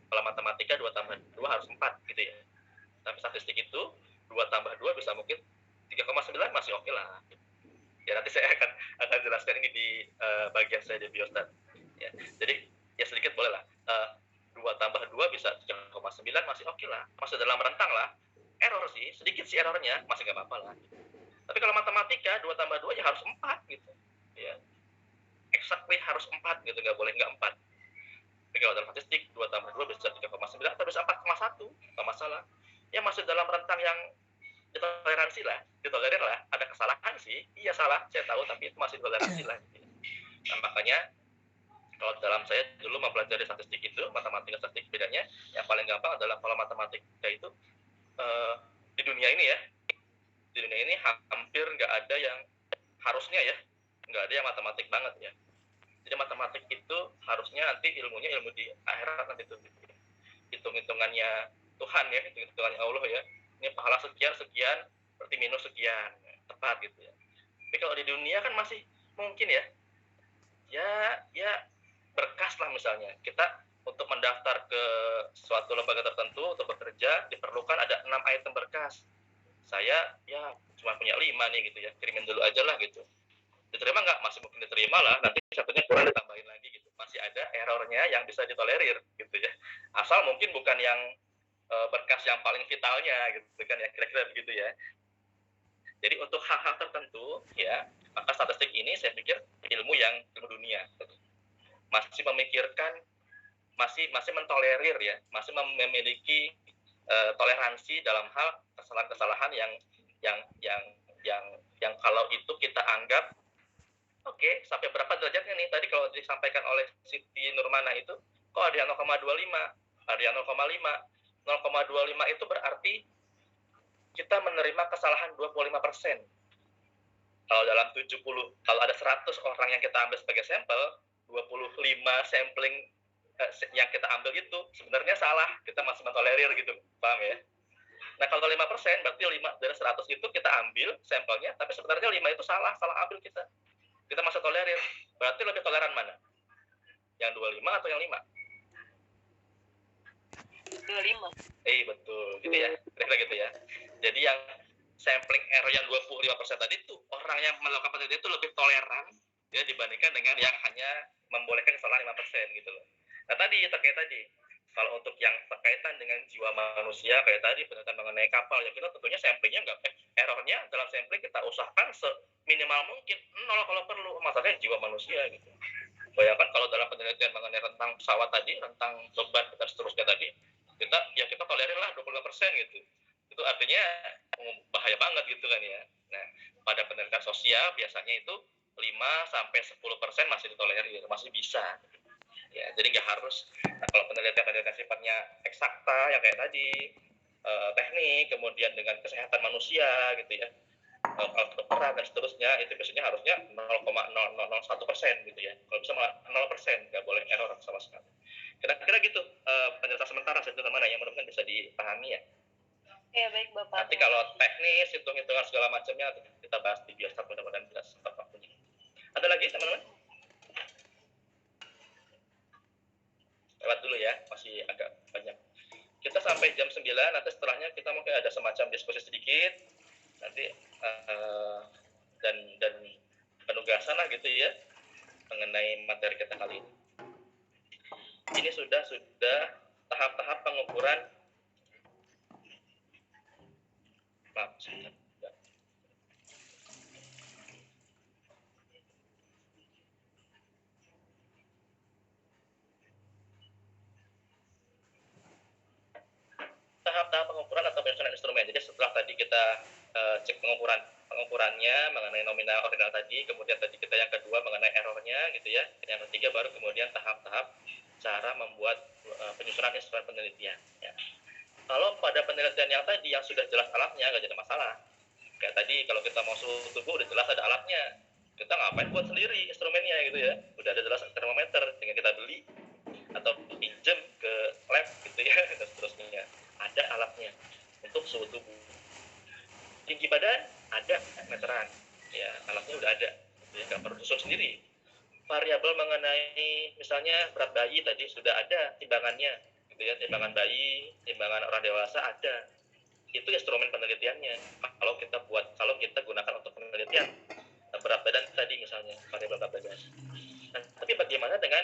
Kalau matematika 2 tambah 2 harus 4 gitu ya. Tapi statistik itu 2 tambah 2 bisa mungkin 3,9 masih oke lah. Ya nanti saya akan jelaskan ini di bagian saya di biostat. Ya, jadi ya sedikit boleh lah. 2 tambah 2 bisa 3,9 masih oke lah. Masih dalam rentang lah. Error sih, sedikit sih errornya, masih nggak apa-apa lah. Tapi kalau matematika 2 tambah 2 ya harus 4 gitu. Ya. Exactly harus 4 gitu, nggak boleh nggak 4. Tapi kalau dalam statistik 2 tambah 2 bisa 3,9 atau bisa 4,1, nggak masalah. Ya masih dalam rentang yang ditoleransi lah, ditolerir lah. Ada kesalahan sih, iya salah, saya tahu, tapi itu masih ditoleransi lah. Nah makanya kalau dalam saya dulu mempelajari statistik itu, matematika statistik bedanya, yang paling gampang adalah kalau matematika itu di dunia ini ya, di dunia ini hampir nggak ada yang harusnya ya, nggak ada yang matematik banget ya. Jadi matematik itu harusnya nanti ilmunya ilmu di akhirat nanti itu, hitung-hitungannya Tuhan ya, hitung-hitungannya Allah ya. Ini pahala sekian berarti minus sekian, tepat gitu ya. Tapi kalau di dunia kan masih mungkin ya, ya berkas lah misalnya. Kita untuk mendaftar ke suatu lembaga tertentu untuk bekerja diperlukan ada 6 item berkas. Saya ya cuma punya 5 nih gitu ya, kirimin dulu aja lah gitu. Diterima nggak? Masih mungkin diterima lah, nanti satunya kurang ditambahin lagi gitu. Masih ada errornya yang bisa ditolerir gitu ya. Asal mungkin bukan yang berkas yang paling vitalnya gitu kan ya, kira-kira begitu ya. Jadi untuk hal-hal tertentu ya, maka statistik ini saya pikir ilmu dunia masih memikirkan, masih mentolerir ya, masih memiliki toleransi dalam hal kesalahan-kesalahan yang kalau itu kita anggap oke, sampai berapa derajatnya nih? Tadi kalau disampaikan oleh Siti Nurmana itu, kok ada yang 0,25, ada yang 0,5. 0,25 itu berarti kita menerima kesalahan 25%. Kalau dalam 70, kalau ada 100 orang yang kita ambil sebagai sampel, 25 sampling yang kita ambil itu sebenarnya salah, kita masih mentolerir gitu, paham ya? Nah kalau 5% berarti 5 dari 100 itu kita ambil sampelnya, tapi sebenarnya 5 itu salah ambil kita masih tolerir. Berarti lebih toleran mana? Yang 25 atau yang 5? 25. Betul, gitu ya, kira-kira gitu ya. Jadi yang sampling error yang 25% tadi tuh orang yang melakukan penelitian itu lebih toleran ya dibandingkan dengan yang hanya membolehkan kesalahan 5% gitu loh. Nah terkait tadi, kalau untuk yang berkaitan dengan jiwa manusia kayak tadi penelitian mengenai kapal ya, kita tentunya samplingnya errornya dalam sampling kita usahakan seminimal mungkin 0 kalau perlu, masalahnya jiwa manusia gitu. Bayangkan kalau dalam penelitian mengenai rentang pesawat tadi, rentang beban dan seterusnya tadi, kita tolerir lah 25% gitu. Itu artinya bahaya banget gitu kan ya. Nah, pada penelitian sosial biasanya itu 5-10% masih ditolerir, masih bisa. Ya, jadi nggak harus. Nah, kalau penelitian sifatnya eksakta yang kayak tadi, teknik, kemudian dengan kesehatan manusia gitu ya, kedokteran dan seterusnya, itu biasanya harusnya 0,001% gitu ya. Kalau bisa malah 0%, nggak boleh error sama sekali. Kira-kira gitu penjelasan sementara mana yang mudah-mudahan bisa dipahami ya. Ya baik Bapak. Nanti kalau teknis, hitung-hitungan segala macamnya kita bahas di biasa, mudah-mudahan jelas sempat waktunya. Ada lagi teman-teman? Lewat dulu ya, masih agak banyak. Kita sampai jam 9, nanti setelahnya kita mungkin ada semacam diskusi sedikit, nanti dan penugasan lah gitu ya mengenai materi kita kali ini. Ini sudah tahap-tahap pengukuran. Tahap-tahap pengukuran atau penyusunan instrumen. Jadi setelah tadi kita cek pengukurannya mengenai nominal ordinal tadi, kemudian tadi kita yang kedua mengenai errornya gitu ya, yang ketiga baru kemudian tahap-tahap cara membuat penyusunan instrumen penelitian ya. Kalau pada penelitian yang tadi yang sudah jelas alatnya nggak jadi masalah. Kayak tadi kalau kita mau suhu tubuh udah jelas ada alatnya, kita ngapain buat sendiri instrumennya gitu ya, udah ada jelas termometer, tinggal kita beli atau pinjem ke lab gitu ya dan seterusnya. Ada alatnya untuk suhu tubuh. Tinggi badan ada meteran ya, alatnya udah ada ya, nggak perlu susun sendiri. Variabel mengenai misalnya berat bayi tadi sudah ada timbangannya gitu ya, timbangan bayi, timbangan orang dewasa ada, itu instrumen penelitiannya kalau kita gunakan untuk penelitian. Berat badan tadi misalnya, variabel berat badan. Nah, tapi bagaimana dengan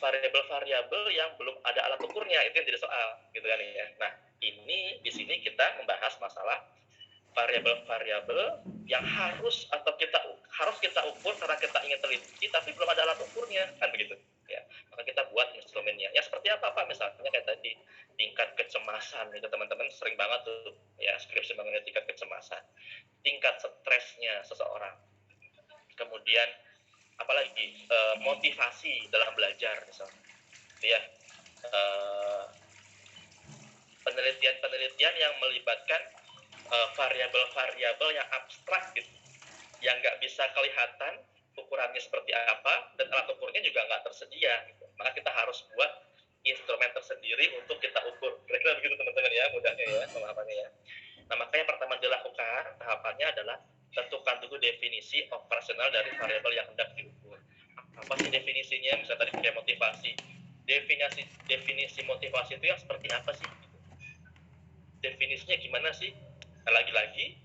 variabel-variabel yang belum ada alat ukurnya, itu yang jadi soal gitu kan ya. Nah ini di sini kita membahas masalah variabel-variabel yang harus kita ukur karena kita ingin teliti tapi belum ada alat ukurnya kan begitu ya. Maka kita buat instrumennya ya, seperti apa misalnya kayak tadi tingkat kecemasan itu, teman-teman sering banget tuh ya skripsi mengenai tingkat kecemasan, tingkat stresnya seseorang, kemudian apalagi motivasi dalam belajar misalnya ya, penelitian yang melibatkan variabel-variabel yang abstrak gitu, yang nggak bisa kelihatan ukurannya seperti apa dan alat ukurnya juga nggak tersedia gitu. Maka kita harus buat instrumen tersendiri untuk kita ukur. Kira-kira begitu teman-teman ya, mudahnya ya pemahamannya ya. Nah makanya pertama dilakukan tahapannya adalah tentukan dulu definisi operasional dari variabel yang hendak diukur. Apa sih definisinya, misalnya tadi kayak motivasi. Definisi motivasi itu yang seperti apa sih? Definisinya gimana sih? Nah, lagi-lagi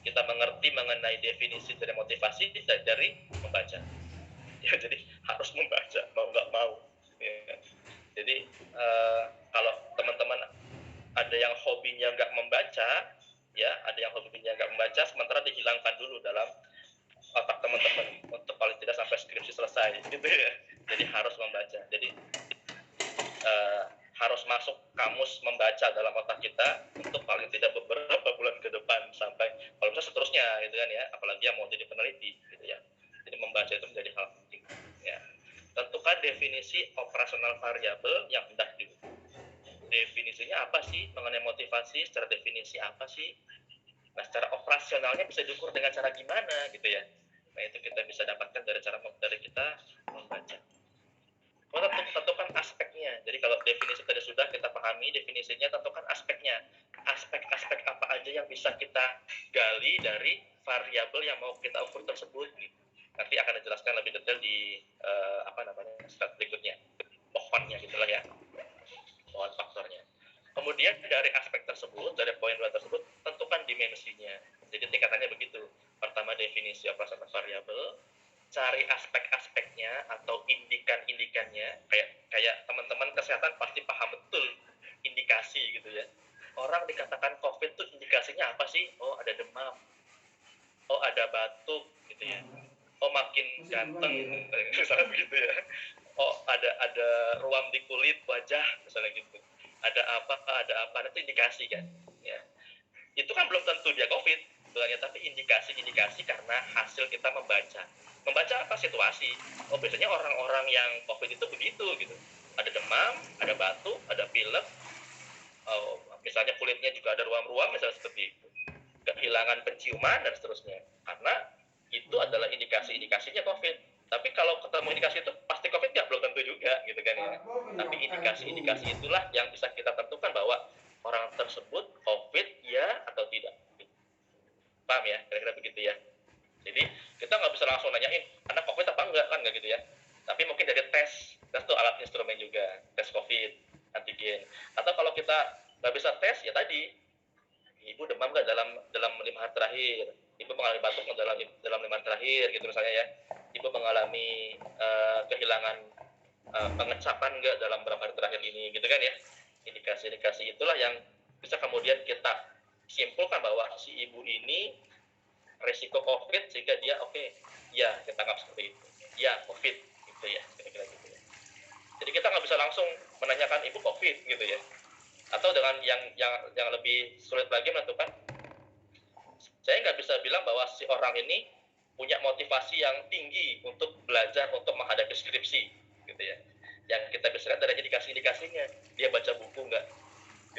kita mengerti mengenai definisi dari motivasi dari membaca. Ya, jadi harus membaca, mau nggak mau. Ya. Jadi kalau teman-teman ada yang hobinya nggak membaca, ya ada yang hobinya nggak membaca, sementara dihilangkan dulu dalam otak teman-teman untuk paling tidak sampai skripsi selesai, gitu ya. Jadi harus membaca. Jadi harus masuk kamus membaca dalam otak kita untuk paling tidak beberapa bulan ke depan sampai kalau bisa seterusnya, gitu kan ya. Apalagi yang mau jadi peneliti, gitu ya. Jadi membaca itu menjadi hal penting. Ya. Tentukan definisi operasional variabel yang hendak diukur. Definisinya apa sih mengenai motivasi? Secara definisi apa sih? Nah, secara operasionalnya bisa diukur dengan cara gimana, gitu ya. Nah, itu kita bisa dapatkan dari kita membaca. Tentukan aspeknya. Jadi kalau definisi tadi sudah kita pahami definisinya, tentukan aspeknya. Aspek-aspek apa aja yang bisa kita gali dari variabel yang mau kita ukur tersebut. Gitu. Nanti akan dijelaskan lebih detail di slide berikutnya. Pohonnya gitulah ya. Pohon faktornya. Kemudian dari aspek tersebut, dari poin 2 tersebut, tentukan dimensinya. Jadi tingkatannya begitu. Pertama definisi operasional variabel, cari aspek-aspeknya atau indikan-indikannya. Kayak teman-teman kesehatan pasti paham betul indikasi gitu ya. Orang dikatakan COVID itu indikasinya apa sih? Oh, ada demam. Oh, ada batuk gitu ya. Oh, makin ganteng misalnya begitu ya. Oh, ada ruam di kulit wajah misalnya gitu. Ada apa, itu indikasi kan. Ya. Itu kan belum tentu dia COVID sebenarnya, tapi indikasi-indikasi karena hasil kita membaca. Membaca apa situasi. Oh, biasanya orang-orang yang COVID itu begitu gitu. Ada demam, ada batuk, ada pilek. Oh, misalnya kulitnya juga ada ruam-ruam misalnya seperti itu. Kehilangan penciuman dan seterusnya. Karena itu adalah indikasi-indikasinya COVID. Tapi kalau ketemu indikasi itu pasti COVID nggak, belum tentu juga gitu kan ya. Tapi indikasi-indikasi itulah yang bisa kita tentukan bahwa orang tersebut COVID ya atau tidak. Paham ya? Kira-kira begitu ya. Jadi kita nggak bisa langsung nanyain anak COVID apa enggak, kan nggak gitu ya. Tapi mungkin dari tes tuh alat instrumen juga, tes COVID, antigen. Atau kalau kita nggak bisa tes ya tadi, ibu demam nggak dalam 5 hari terakhir, ibu mengalami batuk dalam 5 hari terakhir gitu misalnya ya, ibu mengalami kehilangan pengecapan nggak dalam beberapa hari terakhir ini gitu kan ya. Indikasi-indikasi itulah yang bisa kemudian kita simpulkan bahwa si ibu ini risiko COVID sehingga dia ya kita anggap seperti itu, ya COVID gitu ya, kira-kira gitu ya. Jadi kita nggak bisa langsung menanyakan ibu COVID gitu ya. Atau dengan yang lebih sulit lagi menentukan, saya nggak bisa bilang bahwa si orang ini punya motivasi yang tinggi untuk belajar untuk menghadapi skripsi gitu ya. Yang kita bisa lihat dari indikasi-indikasinya, dia baca buku nggak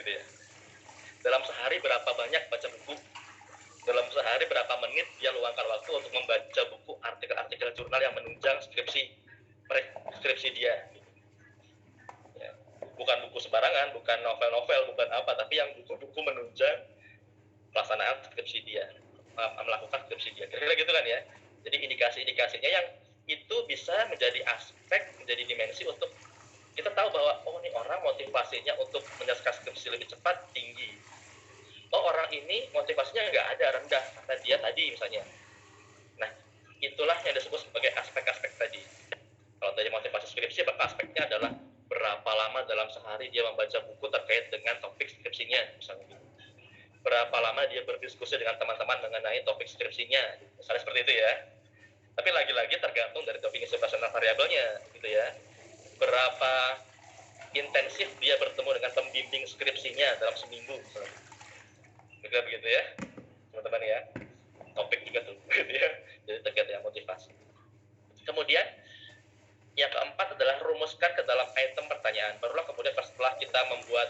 gitu ya. Dalam sehari berapa banyak baca buku, dalam sehari berapa menit dia luangkan waktu untuk membaca buku, artikel-artikel jurnal yang menunjang skripsi dia. Bukan buku sembarangan, bukan novel-novel, bukan apa, tapi yang buku-buku menunjang pelaksanaan skripsi dia, melakukan skripsi dia. Kira-kira gitu kan ya. Jadi indikasi-indikasinya yang itu bisa menjadi aspek, menjadi dimensi untuk kita tahu bahwa ini orang motivasinya untuk menyelesaikan skripsi lebih cepat tinggi. Orang ini motivasinya nggak ada, rendah, karena dia tadi misalnya. Nah, itulah yang disebut sebagai aspek-aspek tadi. Kalau tadi motivasi skripsi, maka aspeknya adalah berapa lama dalam sehari dia membaca buku terkait dengan topik skripsinya, misalnya gitu. Berapa lama dia berdiskusi dengan teman-teman mengenai topik skripsinya, misalnya seperti itu ya. Tapi lagi-lagi tergantung dari definisi operasional variabelnya, gitu ya. Berapa intensif dia bertemu dengan pembimbing skripsinya dalam seminggu, misalnya. Juga begitu ya, teman-teman ya. Topik juga tuh, gitu ya. Jadi terkait dengan motivasi. Kemudian yang keempat adalah rumuskan ke dalam item pertanyaan. Barulah kemudian setelah kita membuat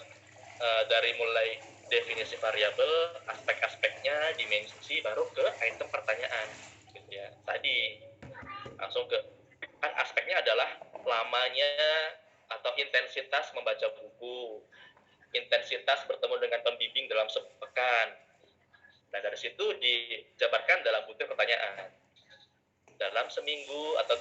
dari mulai definisi variabel, aspek-aspeknya, dimensi, baru ke item pertanyaan. Gitu ya. Tadi langsung ke kan aspeknya adalah lamanya atau intensitas membaca buku, intensitas bertemu dengan pembimbing dalam sepekan. Nah, dari situ dijabarkan dalam butir pertanyaan. dalam seminggu atau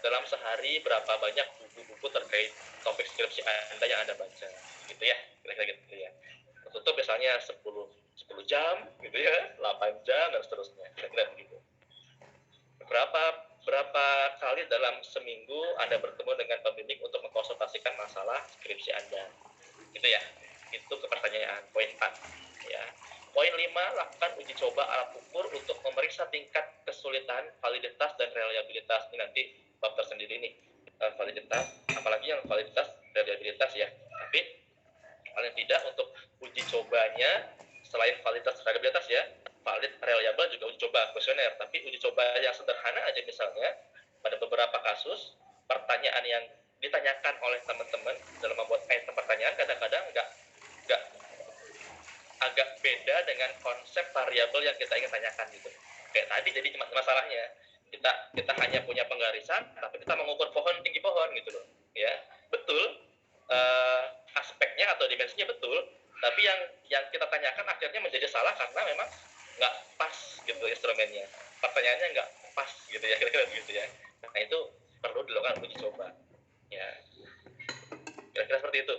dalam sehari berapa banyak buku-buku terkait topik skripsi Anda yang Anda baca, gitu ya, kira-kira gitu ya. Tertutup misalnya 10 jam, gitu ya, 8 jam dan seterusnya, kira-kira begitu. Berapa kali dalam seminggu Anda bertemu dengan pembimbing untuk mengkonsultasikan masalah skripsi Anda, gitu ya. Itu ke pertanyaan poin 4 ya. Poin 5, lakukan uji coba alat ukur untuk memeriksa tingkat kesulitan, validitas, dan reliabilitas. Ini nanti bab tersendiri nih, validitas, apalagi yang validitas, reliabilitas ya. Tapi paling tidak untuk uji cobanya, selain validitas, reliabilitas ya, valid, reliable juga uji coba kuesioner. Tapi uji coba yang sederhana aja misalnya, pada beberapa kasus, pertanyaan yang ditanyakan oleh teman-teman dalam membuat item pertanyaan kadang-kadang nggak agak beda dengan konsep variabel yang kita ingin tanyakan gitu. Kayak tadi jadi masalahnya kita hanya punya penggarisan tapi kita mengukur tinggi pohon gitu loh ya. Betul, aspeknya atau dimensinya betul, tapi yang kita tanyakan akhirnya menjadi salah karena memang nggak pas gitu instrumennya, pertanyaannya nggak pas gitu ya, kira-kira begitu ya. Nah itu perlu dilakukan uji coba ya, kira-kira seperti itu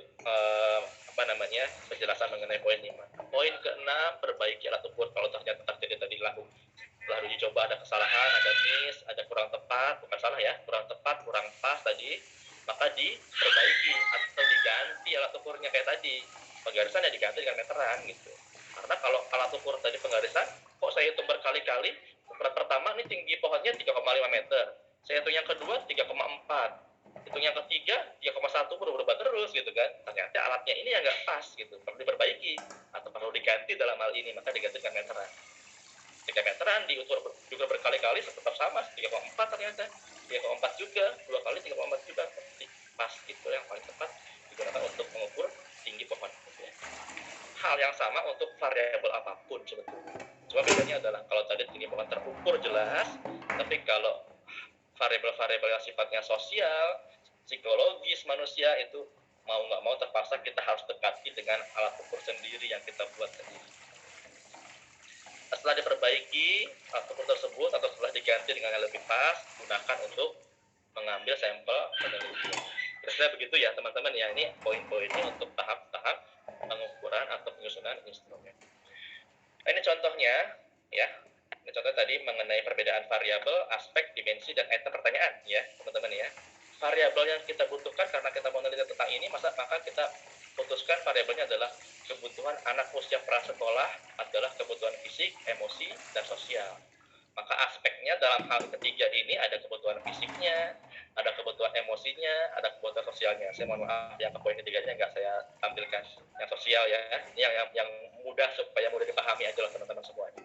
penjelasan mengenai poin 5. Poin ke-6, perbaiki alat ukur kalau ternyata terjadi tadi setelah uji coba ada kesalahan, ada miss, ada kurang tepat, bukan salah ya, kurang tepat, kurang pas tadi, maka diperbaiki atau diganti alat ukurnya kayak tadi, penggarisan ya diganti dengan meteran gitu. Karena kalau alat ukur tadi penggarisan, kok saya hitung berkali-kali, ukuran pertama ini tinggi pohonnya 3,5 meter, saya hitung yang kedua 3,4, hitung yang ketiga 3,1, berubah terus gitu kan. Ternyata alatnya ini yang nggak pas gitu, perlu diperbaiki atau perlu diganti dalam hal ini, maka diganti dengan meteran. 3 meteran diukur juga berkali-kali tetap sama 3,4, ternyata 3,4 juga, 2 kali 3,4 juga pas gitu, yang paling tepat digunakan untuk mengukur tinggi pohon gitu ya. Hal yang sama untuk variabel apapun sebetulnya, cuma bedanya adalah kalau tadi tinggi pohon terukur jelas, tapi kalau variabel-variabel yang sifatnya sosial, psikologis manusia itu mau nggak mau terpaksa kita harus dekati dengan alat ukur sendiri yang kita buat sendiri. Setelah diperbaiki alat ukur tersebut atau setelah diganti dengan yang lebih pas, gunakan untuk mengambil sampel penelitian. Kira-kira begitu ya teman-teman ya, ini poin-poinnya untuk tahap-tahap pengukuran atau penyusunan instrumen. Nah, ini contohnya ya. Ini contoh tadi mengenai perbedaan variabel, aspek, dimensi, dan item pertanyaan ya teman-teman ya. Variabel yang kita butuhkan karena kita mau meneliti tentang ini, maka kita putuskan variabelnya adalah kebutuhan anak usia prasekolah adalah kebutuhan fisik, emosi, dan sosial. Maka aspeknya dalam hal ketiga ini ada kebutuhan fisiknya, ada kebutuhan emosinya, ada kebutuhan sosialnya. Saya mohon maaf yang ke poin ketiganya nggak saya tampilkan. Yang sosial ya, ini yang mudah supaya mudah dipahami aja lah teman-teman semuanya.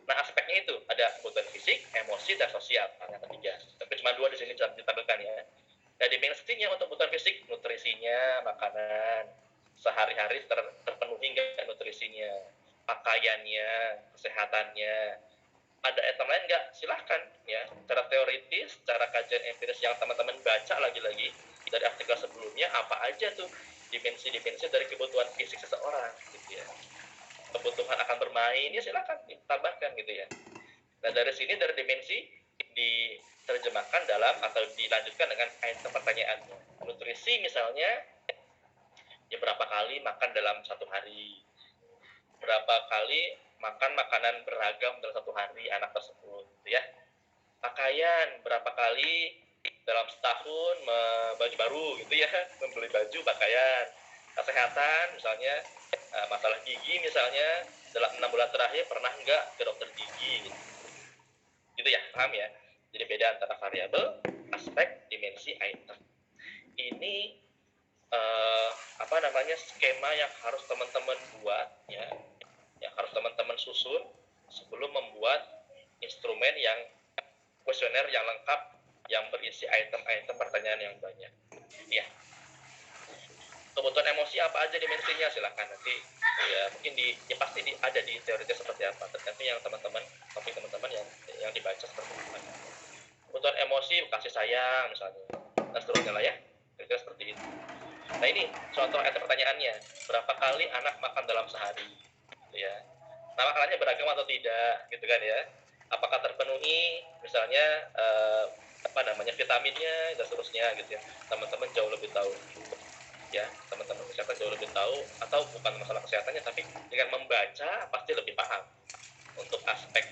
Nah aspeknya itu ada kebutuhan fisik, emosi, dan sosial yang ketiga. Tapi cuma 2 di sini bisa ditampilkan ya. Nah dimensinya untuk kebutuhan fisik, nutrisinya, makanan, sehari-hari terpenuhi nggak nutrisinya, pakaiannya, kesehatannya. Ada item lain nggak? Silahkan ya. Secara teoritis, secara kajian empiris yang teman-teman baca lagi-lagi dari artikel sebelumnya, apa aja tuh dimensi-dimensi dari kebutuhan fisik seseorang gitu ya. Kebutuhan akan bermain, ya silakan ditambahkan gitu ya. Nah dari sini dari dimensi diterjemahkan dalam atau dilanjutkan dengan item pertanyaannya. Nutrisi misalnya, ya berapa kali makan dalam satu hari, berapa kali makan makanan beragam dalam satu hari anak tersebut gitu ya. Pakaian, berapa kali dalam setahun baju baru gitu ya, membeli baju pakaian. Kesehatan misalnya, masalah gigi misalnya, dalam 6 bulan terakhir pernah nggak ke dokter gigi gitu ya, paham ya. Jadi beda antara variabel, aspek, dimensi, item. Ini skema yang harus teman-teman buat ya, yang harus teman-teman susun sebelum membuat instrumen yang kuesioner yang lengkap yang berisi item-item pertanyaan yang banyak ya. Kebutuhan emosi apa aja dimensinya, silahkan nanti ya mungkin pasti ada di teorinya seperti apa, tergantung yang teman-teman, topik teman-teman yang dibaca seperti apa. Kebutuhan emosi, kasih sayang misalnya, dan seterusnya lah ya, kira-kira seperti itu. Nah ini contoh item pertanyaannya, berapa kali anak makan dalam sehari gitu ya. Nah makanannya beragam atau tidak gitu kan ya. apakah terpenuhi misalnya vitaminnya dan seterusnya gitu ya. Teman-teman jauh lebih tahu ya, teman-teman kesehatan jauh lebih tahu, atau bukan masalah kesehatannya tapi dengan membaca pasti lebih paham untuk aspek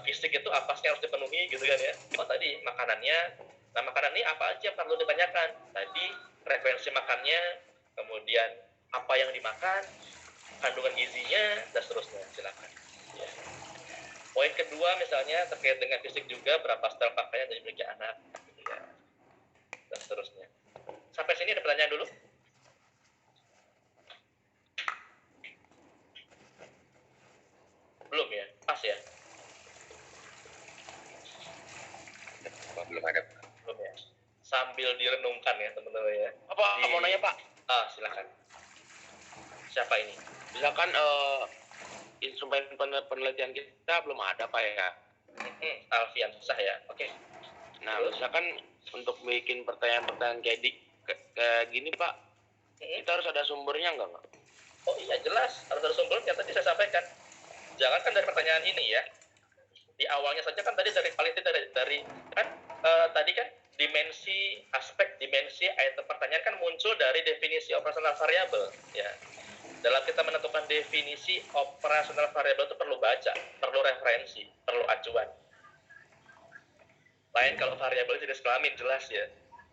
fisik itu apa sih yang harus dipenuhi gitu kan ya. Oh tadi makanannya, nah makanan ini apa aja yang perlu ditanyakan tadi, referensi makannya, kemudian apa yang dimakan, kandungan gizinya dan seterusnya. Silakan ya. Poin kedua misalnya terkait dengan fisik juga, berapa style pakaian yang dimiliki anak gitu ya, dan seterusnya. Sampai sini ada pertanyaan dulu? Belum ya? Pas ya? Belum ada. Belum ya? Sambil direnungkan ya teman-teman ya. Mau nanya Pak? Silakan. Siapa ini? Misalkan instrumen penelitian kita belum ada Pak ya. Alfian, susah ya. Oke. Nah, misalkan untuk bikin pertanyaan-pertanyaan kayak gini Pak, kita harus ada sumbernya nggak Pak? Oh iya jelas, harus ada sumbernya. Tadi saya sampaikan. Jangan kan dari pertanyaan ini ya. Di awalnya saja kan tadi paling tidak dari kan tadi kan aspek dimensi item pertanyaan kan muncul dari definisi operasional variabel ya. Dalam kita menentukan definisi operasional variabel itu perlu baca, perlu referensi, perlu acuan. Lain kalau variabel jenis kelamin jelas ya,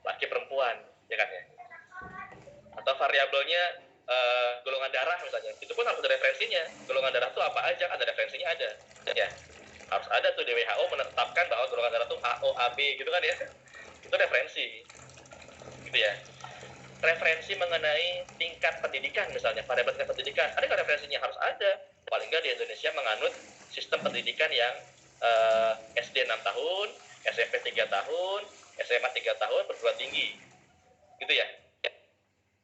laki perempuan ya kan ya. Atau variabelnya golongan darah misalnya, itu pun harus ada referensinya. Golongan darah itu apa aja, ada referensinya ada ya. Harus ada tuh di WHO menetapkan bahwa golongan darah itu AO, AB gitu kan ya. Itu referensi gitu ya. Referensi mengenai tingkat pendidikan misalnya, variabel tingkat pendidikan, ada nggak referensinya? Harus ada. Paling nggak di Indonesia menganut sistem pendidikan yang SD 6 tahun, SMP 3 tahun, SMA 3 tahun, perguruan tinggi gitu ya.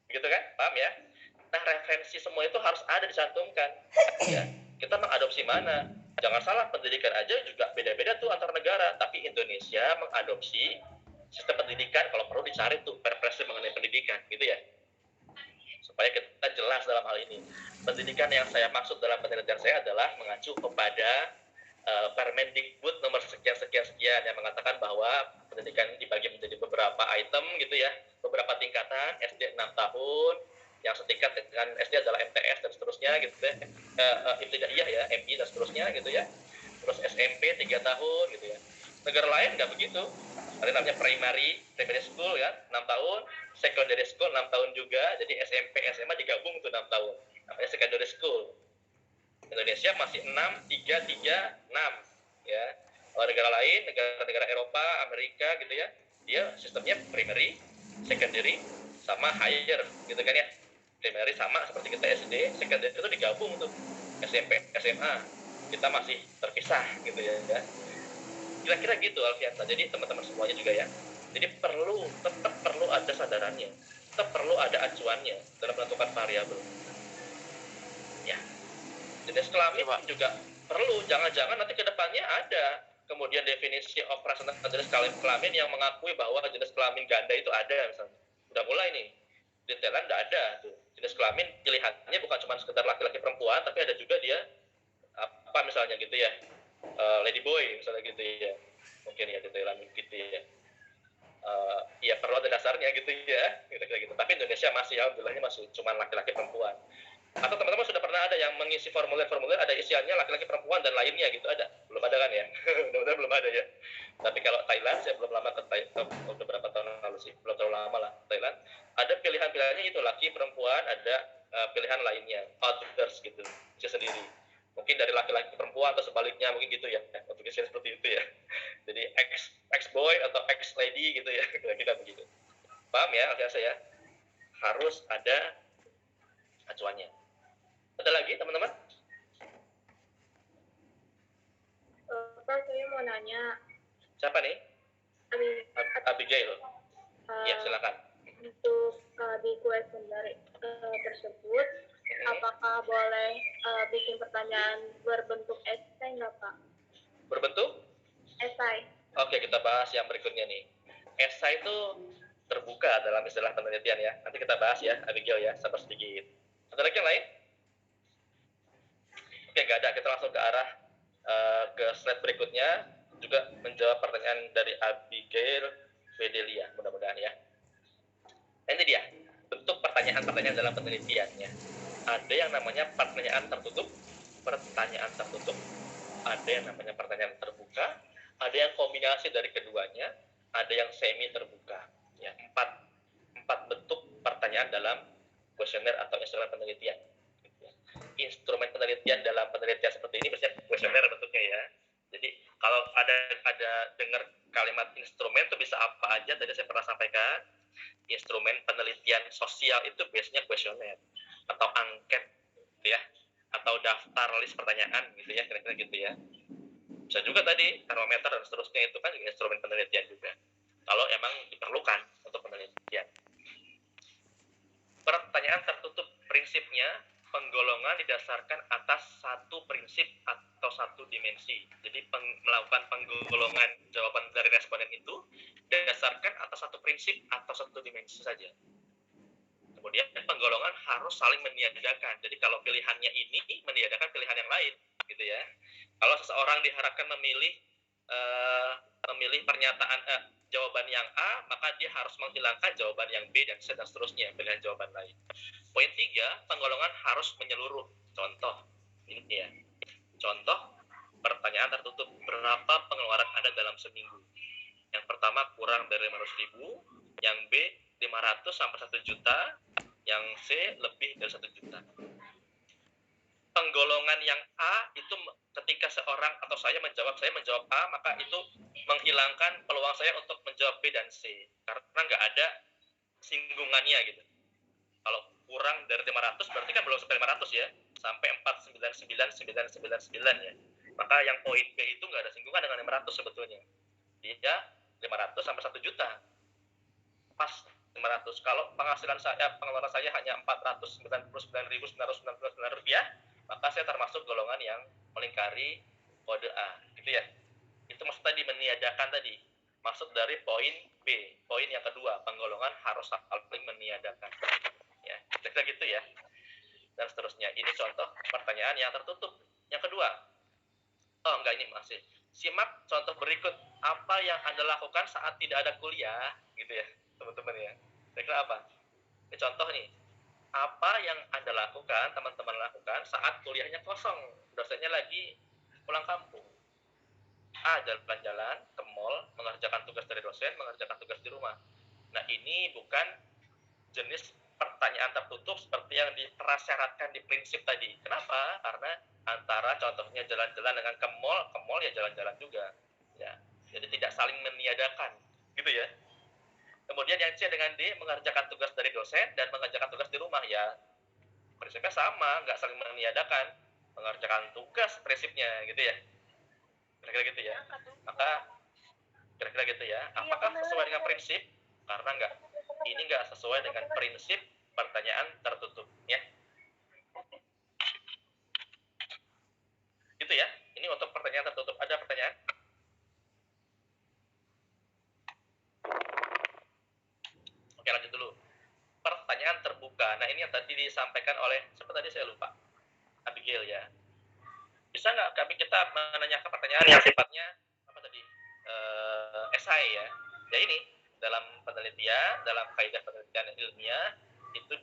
Gitu kan? Paham ya? Nah, referensi semua itu harus ada dicantumkan ya. Kita mengadopsi mana? Jangan salah, pendidikan aja juga beda-beda tuh antar negara, tapi Indonesia mengadopsi sistem pendidikan, kalau perlu dicari tuh perpres mengenai pendidikan gitu ya, supaya kita jelas dalam hal ini. Pendidikan yang saya maksud dalam penelitian saya adalah mengacu kepada Permendikbud nomor sekian yang mengatakan bahwa pendidikan dibagi menjadi beberapa item gitu ya, beberapa tingkatan. SD 6 tahun, yang setingkat dengan SD adalah MTS dan seterusnya gitu ya, ibtidaiyah ya, MI dan seterusnya gitu ya. Terus SMP 3 tahun gitu ya. Negara lain nggak begitu. Ada namanya primary school ya, 6 tahun, secondary school 6 tahun juga, jadi SMP, SMA digabung tuh 6 tahun. Namanya secondary school. Indonesia masih 6, 3, 3, 6 ya. Kalau negara lain, negara-negara Eropa, Amerika gitu ya, dia sistemnya primary, secondary, sama higher gitu kan ya. Primary sama seperti kita SD, secondary itu digabung tuh, SMP, SMA. Kita masih terpisah gitu ya. Kira-kira gitu Alfian. Jadi teman-teman semuanya juga ya. Jadi tetap perlu ada sadarannya, tetap perlu ada acuannya dalam menentukan variabel. Ya. Jenis kelamin juga perlu. Jangan-jangan nanti ke depannya ada kemudian definisi operasional jenis kelamin yang mengakui bahwa jenis kelamin ganda itu ada misalnya. Udah mulai nih. Detailan nggak ada tuh. Jenis kelamin pilihannya bukan cuma sekedar laki-laki perempuan, tapi ada juga dia apa misalnya gitu ya. Lady boy misalnya gitu ya. Mungkin ya detailan gitu ya. Ya perlu ada dasarnya gitu ya. Gitu. Tapi Indonesia masih alhamdulillahnya masih cuma laki-laki perempuan. Atau teman-teman sudah pernah ada yang mengisi formulir ada isiannya laki-laki perempuan dan lainnya gitu, ada? Belum ada kan ya? Mudah-mudahan belum ada ya. Tapi kalau Thailand, saya belum lama ke Thailand, beberapa tahun lalu sih, belum terlalu lama lah Thailand. Ada pilihan-pilihannya itu laki perempuan, ada pilihan lainnya, others gitu, isi sendiri. Mungkin dari laki-laki perempuan atau sebaliknya mungkin gitu ya, untuk isi seperti itu ya. Jadi ex boy atau ex lady gitu ya, kira-kira begitu. Paham ya, biasa ya? Harus ada acuannya. Ada lagi teman-teman? Pak, saya mau nanya. Siapa nih? Abigail. Ya, silakan. Untuk di kuesioner tersebut, apakah boleh bikin pertanyaan berbentuk esai nggak, Pak? Berbentuk? Esai. Oke, kita bahas yang berikutnya nih. Esai itu terbuka dalam istilah penelitian ya. Nanti kita bahas ya, Abigail ya, sabar sedikit. Ada lagi yang lain? Oke, nggak ada. Kita langsung ke arah ke slide berikutnya juga menjawab pertanyaan dari Abigail Fidelia, mudah-mudahan ya. Nah, ini dia bentuk pertanyaan-pertanyaan dalam penelitiannya. Ada yang namanya pertanyaan tertutup, ada yang namanya pertanyaan terbuka, ada yang kombinasi dari keduanya, ada yang semi terbuka. Ya, empat bentuk pertanyaan dalam kuesioner atau instrumen penelitian. Instrumen penelitian dalam penelitian seperti ini biasanya kuesioner bentuknya ya. Jadi kalau ada dengar kalimat instrumen itu bisa apa aja, tadi saya pernah sampaikan. Instrumen penelitian sosial itu biasanya kuesioner atau angket gitu ya, atau daftar list pertanyaan gitu ya, kira-kira gitu ya. Bisa juga tadi termometer dan seterusnya, itu kan juga instrumen penelitian juga kalau emang diperlukan untuk penelitian. Pertanyaan tertutup prinsipnya penggolongan didasarkan atas satu prinsip atau satu dimensi. Jadi melakukan penggolongan jawaban dari responden itu didasarkan atas satu prinsip atau satu dimensi saja. Kemudian penggolongan harus saling meniadakan. Jadi kalau pilihannya ini meniadakan pilihan yang lain, gitu ya. Kalau seseorang diharapkan memilih pernyataan jawaban yang A, maka dia harus menghilangkan jawaban yang B dan C dan seterusnya, pilihan jawaban lain. Poin 3, penggolongan harus menyeluruh. Contoh, ini ya. Contoh, pertanyaan tertutup, berapa pengeluaran Anda dalam seminggu? Yang pertama kurang dari 500.000, yang B 500 sampai 1 juta, yang C lebih dari 1 juta. Penggolongan yang A itu ketika seorang atau saya menjawab A, maka itu menghilangkan peluang saya untuk menjawab B dan C karena nggak ada singgungannya gitu. Kalau kurang dari 500 berarti kan belum sampai 500 ya, sampai 499,999 ya. Maka yang poin B itu nggak ada singgungan dengan 500 sebetulnya. Dia 500 sampai 1 juta. Pas 500. Kalau pengeluaran saya hanya 499.999 rupiah, maka saya termasuk golongan yang melingkari kode A, gitu ya. Itu maksud tadi meniadakan tadi. Maksud dari poin B, poin yang kedua, penggolongan harus saling meniadakan. Ya, kira-kira gitu ya. Dan seterusnya. Ini contoh pertanyaan yang tertutup. Yang kedua, ini masih. Simak contoh berikut. Apa yang Anda lakukan saat tidak ada kuliah, gitu ya, teman-teman ya. Kira-kira apa? Ini contoh nih. Apa yang Anda lakukan, teman-teman lakukan saat kuliahnya kosong, dosennya lagi pulang kampung? A, jalan-jalan ke mall, mengerjakan tugas dari dosen, mengerjakan tugas di rumah. Nah, ini bukan jenis pertanyaan tertutup seperti yang dipersyaratkan di prinsip tadi. Kenapa? Karena antara contohnya jalan-jalan dengan ke mall ya jalan-jalan juga. Ya, jadi tidak saling meniadakan, gitu ya. Kemudian yang C dengan D, mengerjakan tugas dari dosen dan mengerjakan tugas di rumah, ya prinsipnya sama, nggak saling meniadakan. Mengerjakan tugas prinsipnya, gitu ya. Kira-kira gitu ya. Maka kira-kira gitu ya. Apakah sesuai dengan prinsip? Karena ini nggak sesuai dengan prinsip pertanyaan tertutup, ya. Gitu ya. Ini untuk pertanyaan tertutup. Ada pertanyaan? Oke, lanjut dulu. Pertanyaan terbuka. Nah, ini yang tadi disampaikan oleh, siapa tadi saya lupa. Abigail ya. Bisa nggak kita menanyakan pertanyaan yang sifatnya apa tadi? Esai ya. Ya ini dalam penelitian, dalam kaidah penelitian ilmiah itu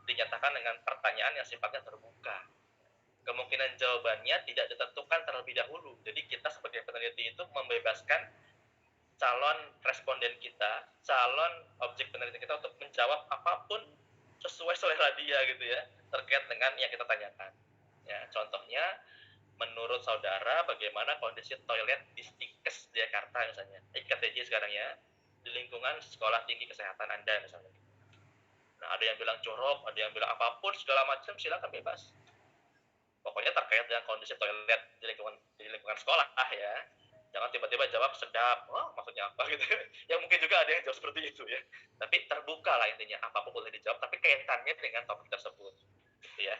dinyatakan dengan pertanyaan yang sifatnya terbuka. Kemungkinan jawabannya tidak ditentukan terlebih dahulu. Jadi kita sebagai peneliti itu membebaskan calon responden kita, calon objek penelitian kita untuk menjawab apapun sesuai selera dia gitu ya, terkait dengan yang kita tanyakan. Ya, contohnya menurut saudara bagaimana kondisi toilet di Stikes Jakarta misalnya, IKTJ sekarang ya, di lingkungan sekolah tinggi kesehatan Anda misalnya. Nah, ada yang bilang jorok, ada yang bilang apapun segala macam, silakan bebas. Pokoknya terkait dengan kondisi toilet di lingkungan sekolah ya. Jangan tiba-tiba jawab sedap, maksudnya apa gitu. Ya mungkin juga ada yang jawab seperti itu ya. Tapi terbuka lah intinya, apapun boleh dijawab, tapi kaitannya dengan topik tersebut, gitu ya.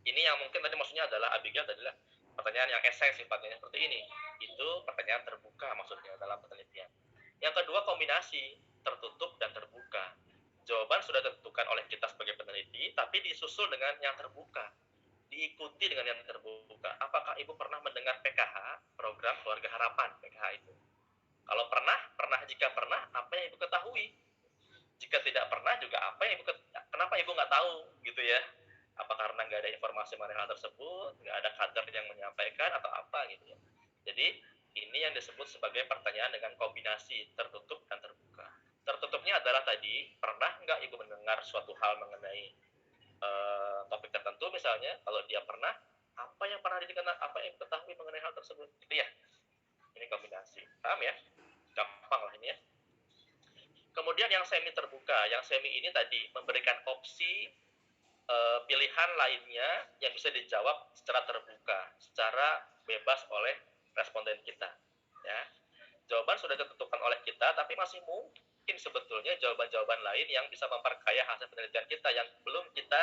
Ini yang mungkin tadi maksudnya adalah Abigail adalah pertanyaan yang esai sifatnya seperti ini. Itu pertanyaan terbuka maksudnya dalam penelitian. Yang kedua kombinasi tertutup dan terbuka. Jawaban sudah ditentukan oleh kita sebagai peneliti, tapi disusul dengan yang terbuka. diikuti dengan yang terbuka. Apakah Ibu pernah mendengar PKH, program Keluarga Harapan, PKH itu? Kalau pernah, jika pernah, apa yang Ibu ketahui? Jika tidak pernah juga, kenapa Ibu nggak tahu, gitu ya? Apa karena nggak ada informasi mengenai hal tersebut, nggak ada kader yang menyampaikan, atau apa, gitu ya? Jadi, ini yang disebut sebagai pertanyaan dengan kombinasi tertutup dan terbuka. Tertutupnya adalah tadi, pernah nggak Ibu mendengar suatu hal mengenai topik tertentu misalnya, kalau dia pernah, apa yang pernah dikenal, apa yang ketahui mengenai hal tersebut, gitu ya. Ini kombinasi, paham ya? Gampang lah ini ya. Kemudian yang semi terbuka, yang semi ini tadi memberikan opsi pilihan lainnya yang bisa dijawab secara terbuka, secara bebas oleh responden kita. Ya, jawaban sudah ditentukan oleh kita, tapi masih mungkin sebetulnya jawaban-jawaban lain yang bisa memperkaya hasil penelitian kita yang belum kita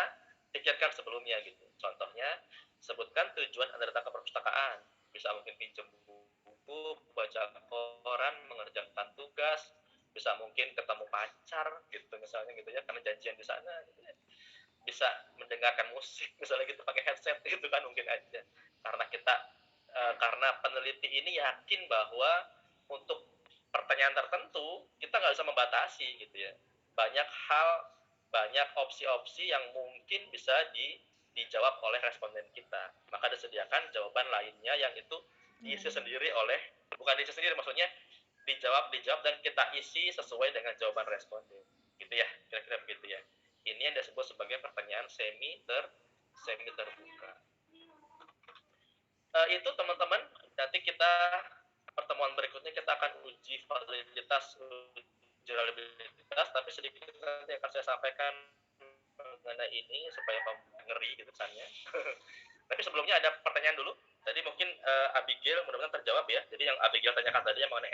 pikirkan sebelumnya gitu. Contohnya, sebutkan tujuan Anda datang ke perpustakaan. Bisa mungkin pinjam buku, baca koran, mengerjakan tugas, bisa mungkin ketemu pacar gitu misalnya gitu ya, karena janjian di sana gitu ya. Bisa mendengarkan musik misalnya gitu pakai headset gitu kan, mungkin aja. Karena peneliti ini yakin bahwa untuk pertanyaan tertentu kita nggak bisa membatasi gitu ya, banyak opsi-opsi yang mungkin bisa dijawab oleh responden kita, maka disediakan jawaban lainnya yang itu diisi sendiri bukan diisi sendiri, maksudnya dijawab dan kita isi sesuai dengan jawaban responden gitu ya, kira-kira begitu ya. Ini yang disebut sebagai pertanyaan semi terbuka. Itu teman-teman, nanti kita pertemuan berikutnya kita akan uji validitas, uji reliabilitas, tapi sedikit nanti akan saya sampaikan mengenai ini supaya ngeri gitu kesannya. Tapi sebelumnya ada pertanyaan dulu. Tadi mungkin Abigail mudah-mudahan terjawab ya. Jadi yang Abigail tanyakan tadi yang mengenai